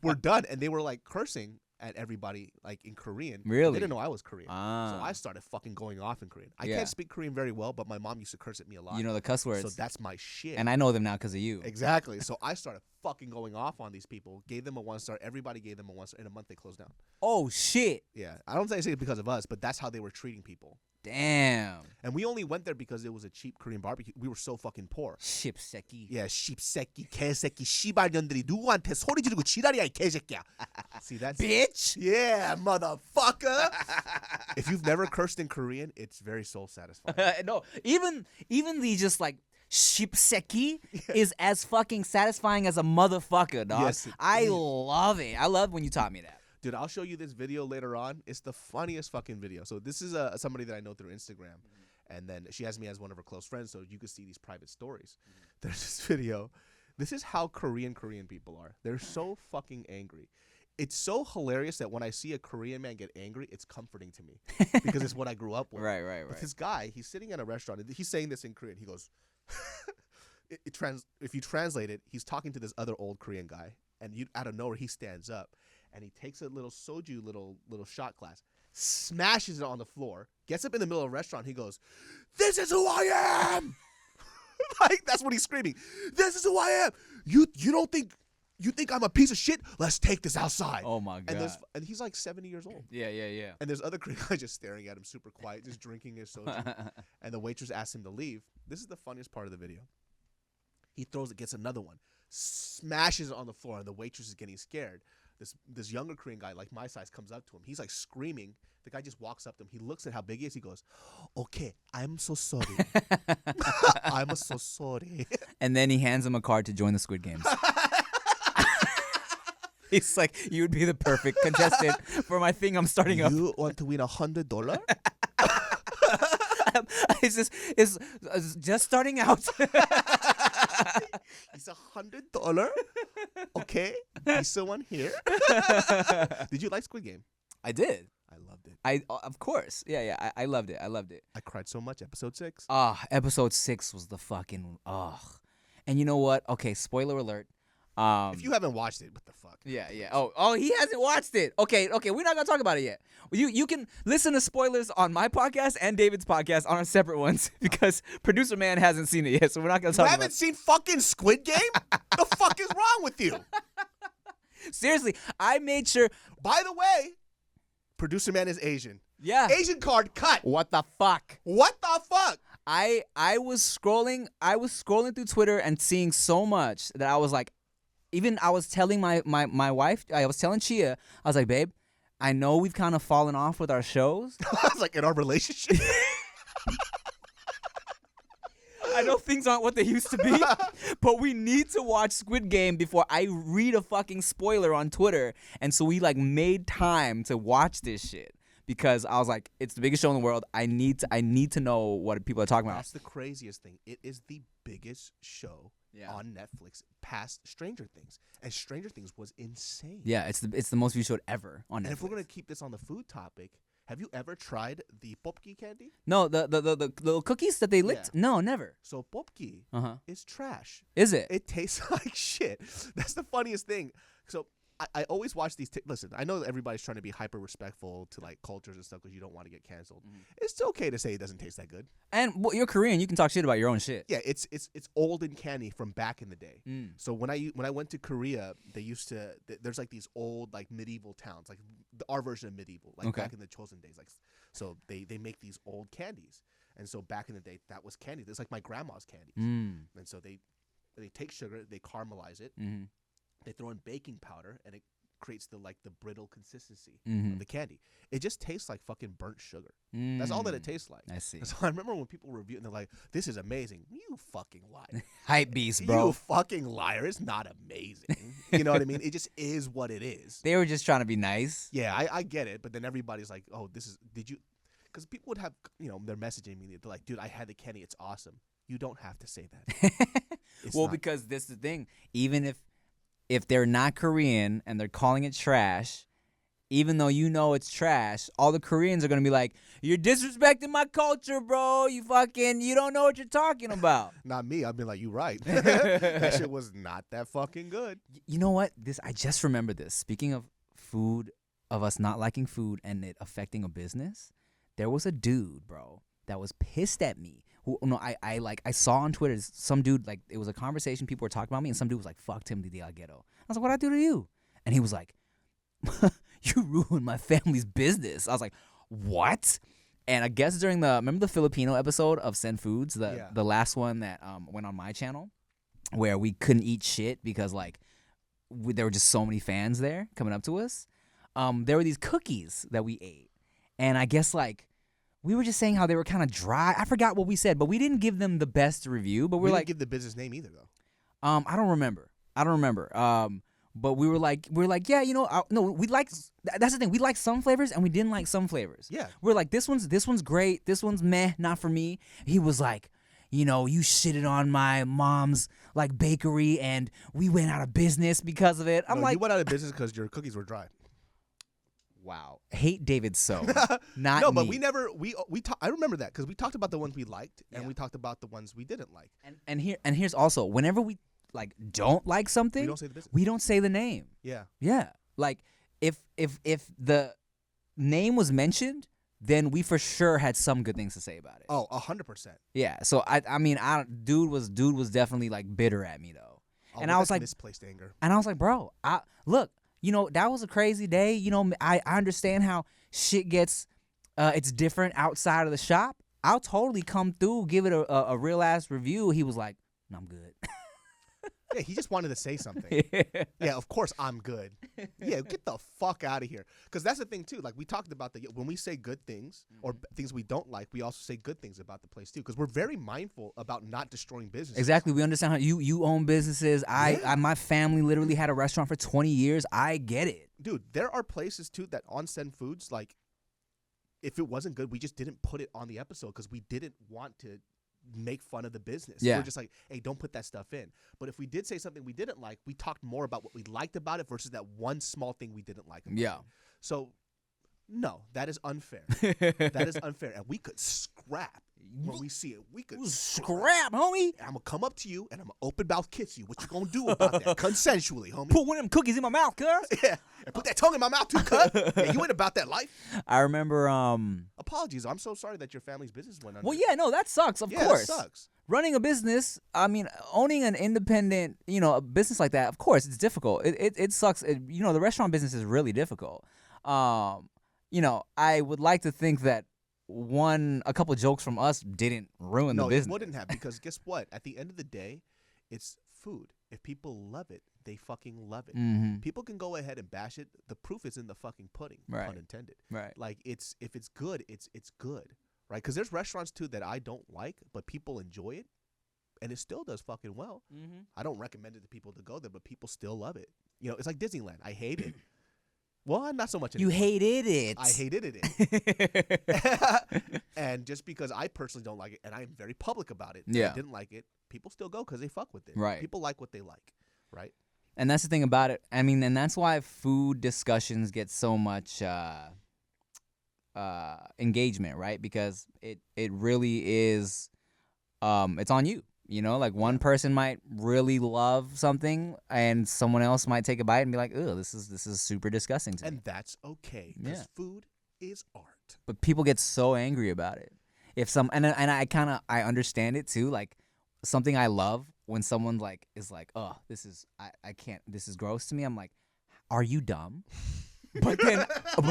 we're done. And they were like cursing at everybody like in Korean. Really? They didn't know I was Korean. Ah. So I started fucking going off in Korean. I can't speak Korean very well, but my mom used to curse at me a lot. You know the cuss words. So that's my shit. And I know them now because of you. Exactly. So I started fucking going off on these people. Gave them a 1-star. Everybody gave them a 1-star. In a month they closed down. Oh shit. Yeah. I don't say it's because of us, but that's how they were treating people. Damn. And we only went there because it was a cheap Korean barbecue. We were so fucking poor. Shipseki. Yeah, shipseki, 개새끼, 씨발년들이 누구한테 소리 지르고 지랄이야, 이 개새끼야. See, that's bitch. Yeah, motherfucker. If you've never cursed in Korean, it's very soul satisfying. No, even the just like shipseki is as fucking satisfying as a motherfucker, dog. Yes, I love it. I love when you taught me that. Dude, I'll show you this video later on. It's the funniest fucking video. So this is somebody that I know through Instagram. And then she has me as one of her close friends, so you can see these private stories. There's this video. This is how Korean people are. They're so fucking angry. It's so hilarious that when I see a Korean man get angry, it's comforting to me. Because it's what I grew up with. Right. But this guy, he's sitting at a restaurant. And he's saying this in Korean. He goes, if you translate it, he's talking to this other old Korean guy. And out of nowhere, he stands up. And he takes a little soju, little shot glass, smashes it on the floor, gets up in the middle of a restaurant. He goes, "This is who I am!" Like, that's what he's screaming. "This is who I am! You think I'm a piece of shit? Let's take this outside." Oh my god! And he's like 70 years old. Yeah. And there's other Korean guys just staring at him, super quiet, just drinking his soju. And the waitress asks him to leave. This is the funniest part of the video. He throws it, gets another one, smashes it on the floor, and the waitress is getting scared. This younger Korean guy, like my size, comes up to him. He's like screaming. The guy just walks up to him. He looks at how big he is. He goes, "Okay, I'm so sorry. I'm so sorry." And then he hands him a card to join the Squid Games. He's like, "You would be the perfect contestant for my thing I'm starting up." You want to win $100? It's just starting out. It's $100. Okay, you still want here? Did you like Squid Game? I did. I loved it. Of course. Yeah. I loved it. I cried so much. Episode 6. Episode 6 was the fucking And you know what? Okay, spoiler alert. If you haven't watched it, what the fuck? Yeah. Oh, he hasn't watched it. Okay, we're not gonna talk about it yet. You can listen to spoilers on my podcast and David's podcast on our separate ones because producer man hasn't seen it yet, so we're not gonna talk about it. You haven't seen fucking Squid Game? The fuck is wrong with you? Seriously, I made sure. By the way, producer man is Asian. Yeah. Asian card cut. What the fuck? What the fuck? I was scrolling through Twitter and seeing so much that I was like, even I was telling my wife, I was telling Chia, I was like, babe, I know we've kind of fallen off with our shows. I was like, in our relationship? I know things aren't what they used to be, but we need to watch Squid Game before I read a fucking spoiler on Twitter. And so we like made time to watch this shit because I was like, it's the biggest show in the world. I need to know what people are talking about. That's the craziest thing. It is the biggest show on Netflix past Stranger Things, and Stranger Things was insane. Yeah, it's the most viewed show ever on Netflix. And if we're gonna keep this on the food topic, have you ever tried the popki candy? No, the little cookies that they licked. Yeah. No, never. So popki is trash. Is it? It tastes like shit. That's the funniest thing. So I always watch these. Listen, I know that everybody's trying to be hyper respectful to like cultures and stuff because you don't want to get canceled. It's okay to say it doesn't taste that good. And you're Korean, you can talk shit about your own shit. Yeah, it's old and candy from back in the day. So when I went to Korea, they used to there's like these old like medieval towns, like our version of medieval, like back in the Chosen days. Like so they make these old candies, and so back in the day that was candy. It's like my grandma's candies, and so they take sugar, they caramelize it. They throw in baking powder, and it creates the brittle consistency of the candy. It just tastes like fucking burnt sugar. That's all that it tastes like. I see. So I remember when people review it, and they're like, "This is amazing." You fucking lie. Hype beast, bro. You fucking liar. It's not amazing. You know what I mean? It just is what it is. They were just trying to be nice. Yeah, I get it. But then everybody's like, "Oh, did you?" Because people would have, they're messaging me. They're like, "Dude, I had the candy. It's awesome." You don't have to say that. Well, because this is the thing. Even if they're not Korean and they're calling it trash, even though you know it's trash, all the Koreans are going to be like, you're disrespecting my culture, bro. You don't know what you're talking about. Not me. I've been like, you right. That shit was not that fucking good. You know what? I just remembered this. Speaking of food, of us not liking food and it affecting a business, there was a dude, bro, that was pissed at me. I saw on Twitter some dude, like, it was a conversation, people were talking about me, and some dude was like, fuck Timothy Delgado. I was like, what'd I do to you? And he was like, you ruined my family's business. I was like, what? And I guess remember the Filipino episode of Send Foods, the last one that went on my channel, where we couldn't eat shit because there were just so many fans there coming up to us. There were these cookies that we ate, and I guess we were just saying how they were kind of dry. I forgot what we said, but we didn't give them the best review. But we didn't give the business name either, though. I don't remember. But we were like, yeah, no, we like. That's the thing. We like some flavors, and we didn't like some flavors. Yeah. We're like, this one's great. This one's meh, not for me. He was like, you shitted on my mom's bakery, and we went out of business because of it. I'm like, you went out of business because your cookies were dry. Wow. Hate David so. Not no, but me. I remember that because we talked about the ones we liked and we talked about the ones we didn't like. And here's also, whenever we don't like something, we don't say the name. Yeah. Yeah. If the name was mentioned, then we for sure had some good things to say about it. Oh, 100%. Yeah. So dude was definitely bitter at me though. Oh, and I was like, misplaced anger. And I was like, bro, look. That was a crazy day. I understand how shit gets, it's different outside of the shop. I'll totally come through, give it a real ass review. He was like, no, I'm good. Yeah, he just wanted to say something. Yeah, of course I'm good. Yeah, get the fuck out of here. Because that's the thing too. We talked about when we say good things or things we don't like, we also say good things about the place too. Because we're very mindful about not destroying businesses. Exactly. We understand how you own businesses. My family literally had a restaurant for 20 years. I get it. Dude, there are places too that on Send Foods, if it wasn't good, we just didn't put it on the episode because we didn't want to make fun of the business. Yeah. We're just like, hey, don't put that stuff in. But if we did say something we didn't like, we talked more about what we liked about it versus that one small thing we didn't like about it. So, no, that is unfair. That is unfair. And we could scrap when we see it. We could scrap, homie. And I'm going to come up to you and I'm going to open mouth kiss you. What you going to do about that? Consensually, homie. Put one of them cookies in my mouth, cuz. Yeah. And put that tongue in my mouth too, cuz. Yeah, you ain't about that life. I remember, apologies. I'm so sorry that your family's business went under. Well, yeah, no, that sucks, of course. That sucks. Running a business, owning an independent, a business like that, of course, it's difficult. It sucks. The restaurant business is really difficult. I would like to think that a couple of jokes from us didn't ruin the business. No, it wouldn't have, because guess what? At the end of the day, it's food. If people love it, they fucking love it. Mm-hmm. People can go ahead and bash it. The proof is in the fucking pudding, right. Pun intended. Right. If it's good, it's good, right? Because there's restaurants too that I don't like, but people enjoy it. and it still does fucking well. Mm-hmm. I don't recommend it to people to go there, but people still love it. You know, it's like Disneyland. I hate it. Well, not so much You anymore. hated it. I hated it. And just because I personally don't like it, and I am very public about it, Yeah. I didn't like it, people still go because they fuck with it. Right. People like what they like, right? And that's the thing about it. I mean, and that's why food discussions get so much engagement, right? Because it really is, it's on you. You know, like one person might really love something, and someone else might take a bite and be like, "Ugh, this is super disgusting to me." And that's okay, because food is art. But people get so angry about it. If I understand it too. Like something I love when someone like is like, "Oh, I can't. This is gross to me." I'm like, "Are you dumb?" but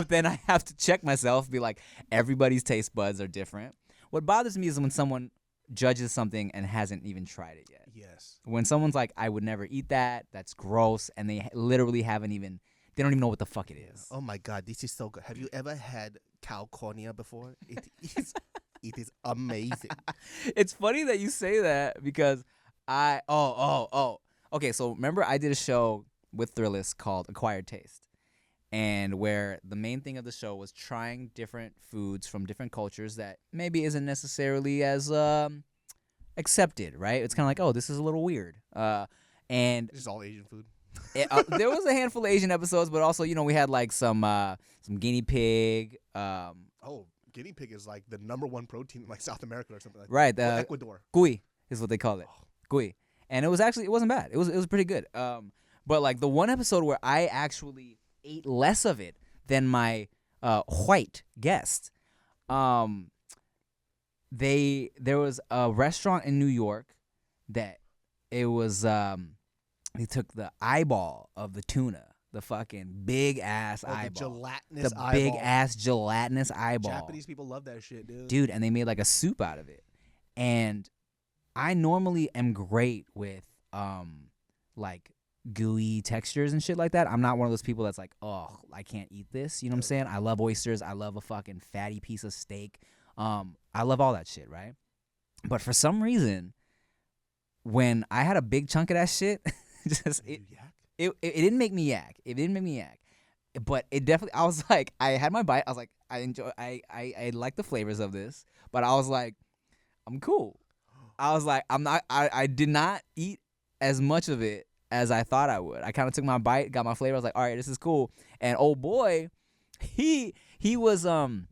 then I have to check myself, be like, everybody's taste buds are different. What bothers me is when someone judges something and hasn't even tried it yet. Yes. When someone's like, I would never eat that, that's gross, and they literally they don't even know what the fuck it is. Oh my God, this is so good. Have you ever had cow cornea before? It is amazing. It's funny that you say that because okay, so remember I did a show with Thrillist called Acquired Taste. And where the main thing of the show was trying different foods from different cultures that maybe isn't necessarily as accepted, right? It's kind of like, oh, this is a little weird. And This is all Asian food. There was a handful of Asian episodes, but also, we had like some guinea pig. Guinea pig is like the #1 protein in like South America or something like that. Right. Or Ecuador. Cuy is what they call it. Cuy. And it wasn't bad. It was pretty good. But like the one episode where I actually ate less of it than my white guest. There was a restaurant in New York that it was they took the eyeball of the tuna, the fucking big ass eyeball, The eyeball. big ass gelatinous eyeball. Japanese people love that shit, dude, and they made like a soup out of it. And I normally am great with like gooey textures and shit like that. I'm not one of those people that's like, oh, I can't eat this. You know what I'm saying? I love oysters. I love a fucking fatty piece of steak. I love all that shit, right? But for some reason, when I had a big chunk of that shit, it didn't make me yak. It didn't make me yak. But it definitely, I was like, I had my bite. I was like, I like the flavors of this. But I was like, I'm cool. I was like, I did not eat as much of it as I thought I would. I kind of took my bite, got my flavor. I was like, all right, this is cool. And old boy, he was damn,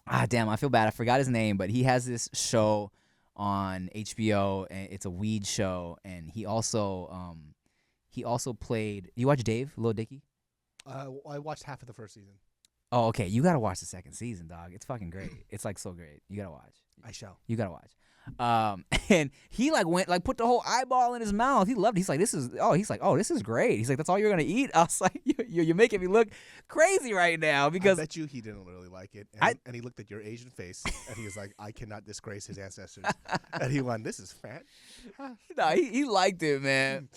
I feel bad. I forgot his name, but he has this show on HBO, and it's a weed show. And he also played. You watch Dave, Lil Dicky? I watched half of the first season. Oh, okay. You gotta watch the second season, dog. It's fucking great. It's like so great. You gotta watch. I shall. You gotta watch. And he like went like put the whole eyeball in his mouth. He loved it. He's like, this is great. He's like, that's all you're gonna eat? I was like, you're making me look crazy right now because I bet you he didn't really like it. And he looked at your Asian face and he was like, I cannot disgrace his ancestors. And he went, this is fat. No, he liked it, man.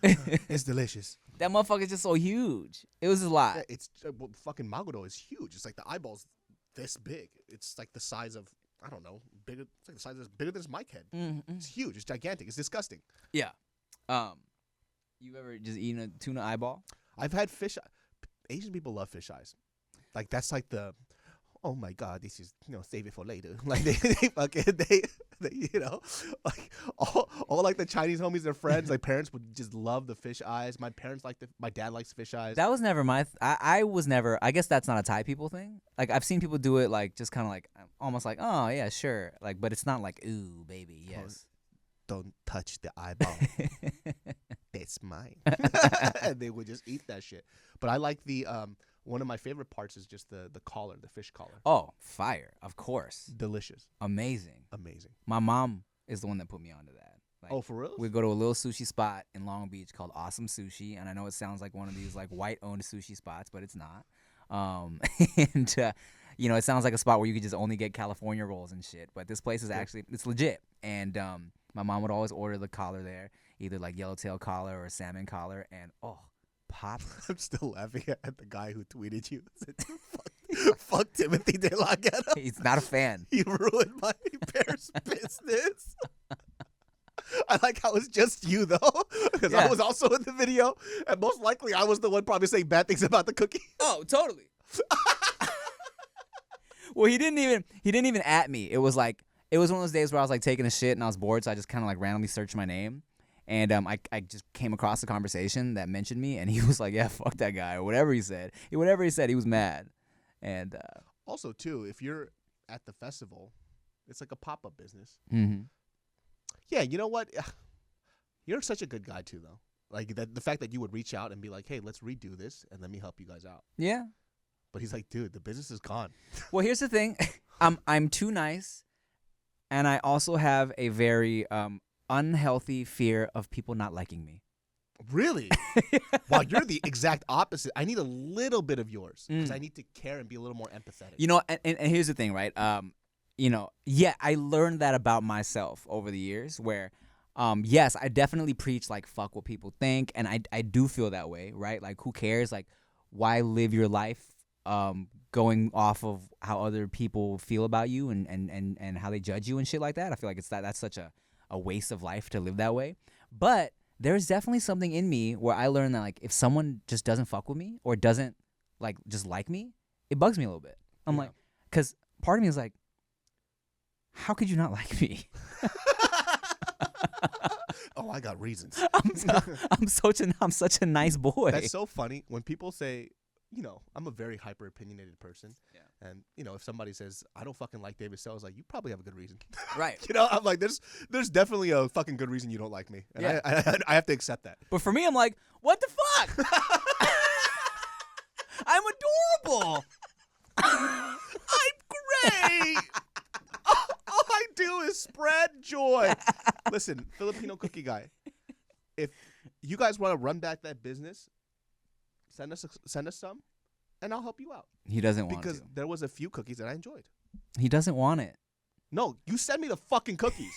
It's delicious. That motherfucker's just so huge. It was a lot. Yeah, it's fucking Magodo is huge. It's like the eyeball's this big. It's like the size of, I don't know, bigger. It's like the size of bigger than his mic head. Mm-hmm. It's huge. It's gigantic. It's disgusting. Yeah. You ever just eaten a tuna eyeball? I've had fish. Asian people love fish eyes. Like that's like the, oh my God, this is, save it for later. Like they like all like the Chinese homies, their friends, like parents would just love the fish eyes. My parents my dad likes fish eyes. That was never I was never, I guess that's not a Thai people thing. Like I've seen people do it like just kind of like almost like, oh yeah, sure. Like, but it's not like, ooh, baby, yes. Don't touch the eyeball. That's mine. And they would just eat that shit. But I like the, one of my favorite parts is just the collar, the fish collar. Oh, fire. Of course. Delicious. Amazing. My mom is the one that put me onto that. Like, oh, for real? We go to a little sushi spot in Long Beach called Awesome Sushi. And I know it sounds like one of these like white-owned sushi spots, but it's not. And, it sounds like a spot where you could just only get California rolls and shit. But this place is actually, it's legit. And my mom would always order the collar there, either like yellowtail collar or salmon collar. And, oh, pop. I'm still laughing at the guy who tweeted you. Fuck Timothy De La Ghetto. He's not a fan. He ruined my parents' business. I like how it's just you though, because I Yeah. was also in the video, and most likely I was the one probably saying bad things about the cookie. Oh, totally. Well, he didn't even at me. It was one of those days where I was like taking a shit and I was bored, so I just kind of like randomly searched my name, and I just came across a conversation that mentioned me, and he was like, "Yeah, fuck that guy," or whatever he said. Whatever he said, he was mad, and Also, too, if you're at the festival, it's like a pop-up business. mhm. Yeah, you know what? You're such a good guy too, though. Like the fact that you would reach out and be like, "Hey, let's redo this, and let me help you guys out." Yeah. But he's like, "Dude, the business is gone." Well, here's the thing. I'm too nice, and I also have a very unhealthy fear of people not liking me. Really? Wow, you're the exact opposite. I need a little bit of yours because Mm. I need to care and be a little more empathetic. You know, and here's the thing, right? Yeah, I learned that about myself over the years where, yes, I definitely preach like fuck what people think, and I do feel that way, right? Like, who cares? Like, why live your life going off of how other people feel about you and how they judge you and shit like that? I feel like that's such a waste of life to live that way. But there's definitely something in me where I learned that like if someone just doesn't fuck with me or doesn't like just like me, it bugs me a little bit. I'm like, because part of me is like, how could you not like me? Oh, I got reasons. I'm such a nice boy. That's so funny when people say, you know, I'm a very hyper opinionated person. Yeah. And, you know, if somebody says, I don't fucking like David Sells, like, you probably have a good reason. Right. You know, I'm like, there's definitely a fucking good reason you don't like me. And Yeah. I have to accept that. But for me, I'm like, what the fuck? I'm adorable. I'm great. All I do is spread joy. Listen, Filipino cookie guy, if you guys want to run back that business, send us some, and I'll help you out. He doesn't want Because to. there was a few cookies that I enjoyed. He doesn't want it. No, you send me the fucking cookies.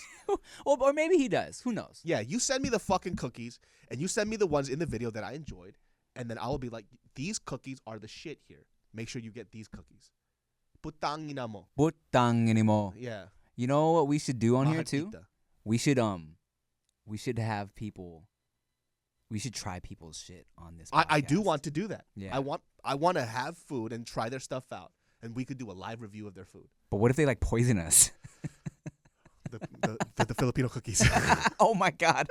Well, or maybe he does. Who knows? Yeah, you send me the fucking cookies, and you send me the ones in the video that I enjoyed, and then I will be like, these cookies are the shit here. Make sure you get these cookies. Putang ina mo. Butang mo. Yeah. You know what we should do on here too? Mahal kita. We should have people. We should try people's shit on this. I do podcast. want to do that. Yeah. I want to have food and try their stuff out, and we could do a live review of their food. But what if they like poison us? The Filipino cookies. Oh my god.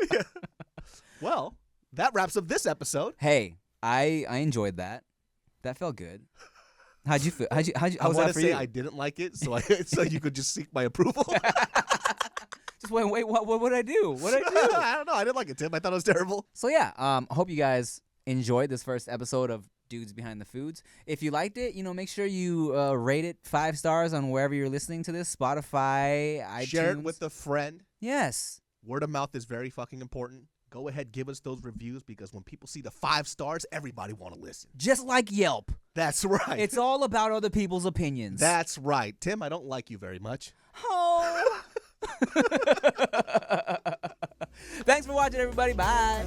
Well, that wraps up this episode. Hey, I enjoyed that. That felt good. How'd you feel? How I was want that to for say you? I didn't like it, so you could just seek my approval. Just wait. What would I do? What did I do? I don't know. I didn't like it, Tim. I thought it was terrible. So yeah, I hope you guys enjoyed this first episode of Dudes Behind the Foods. If you liked it, make sure you rate it 5 stars on wherever you're listening to this, Spotify, iTunes. Share it with a friend. Yes. Word of mouth is very fucking important. Go ahead, give us those reviews because when people see the 5 stars, everybody want to listen. Just like Yelp. That's right. It's all about other people's opinions. That's right. Tim, I don't like you very much. Oh. Thanks for watching, everybody. Bye.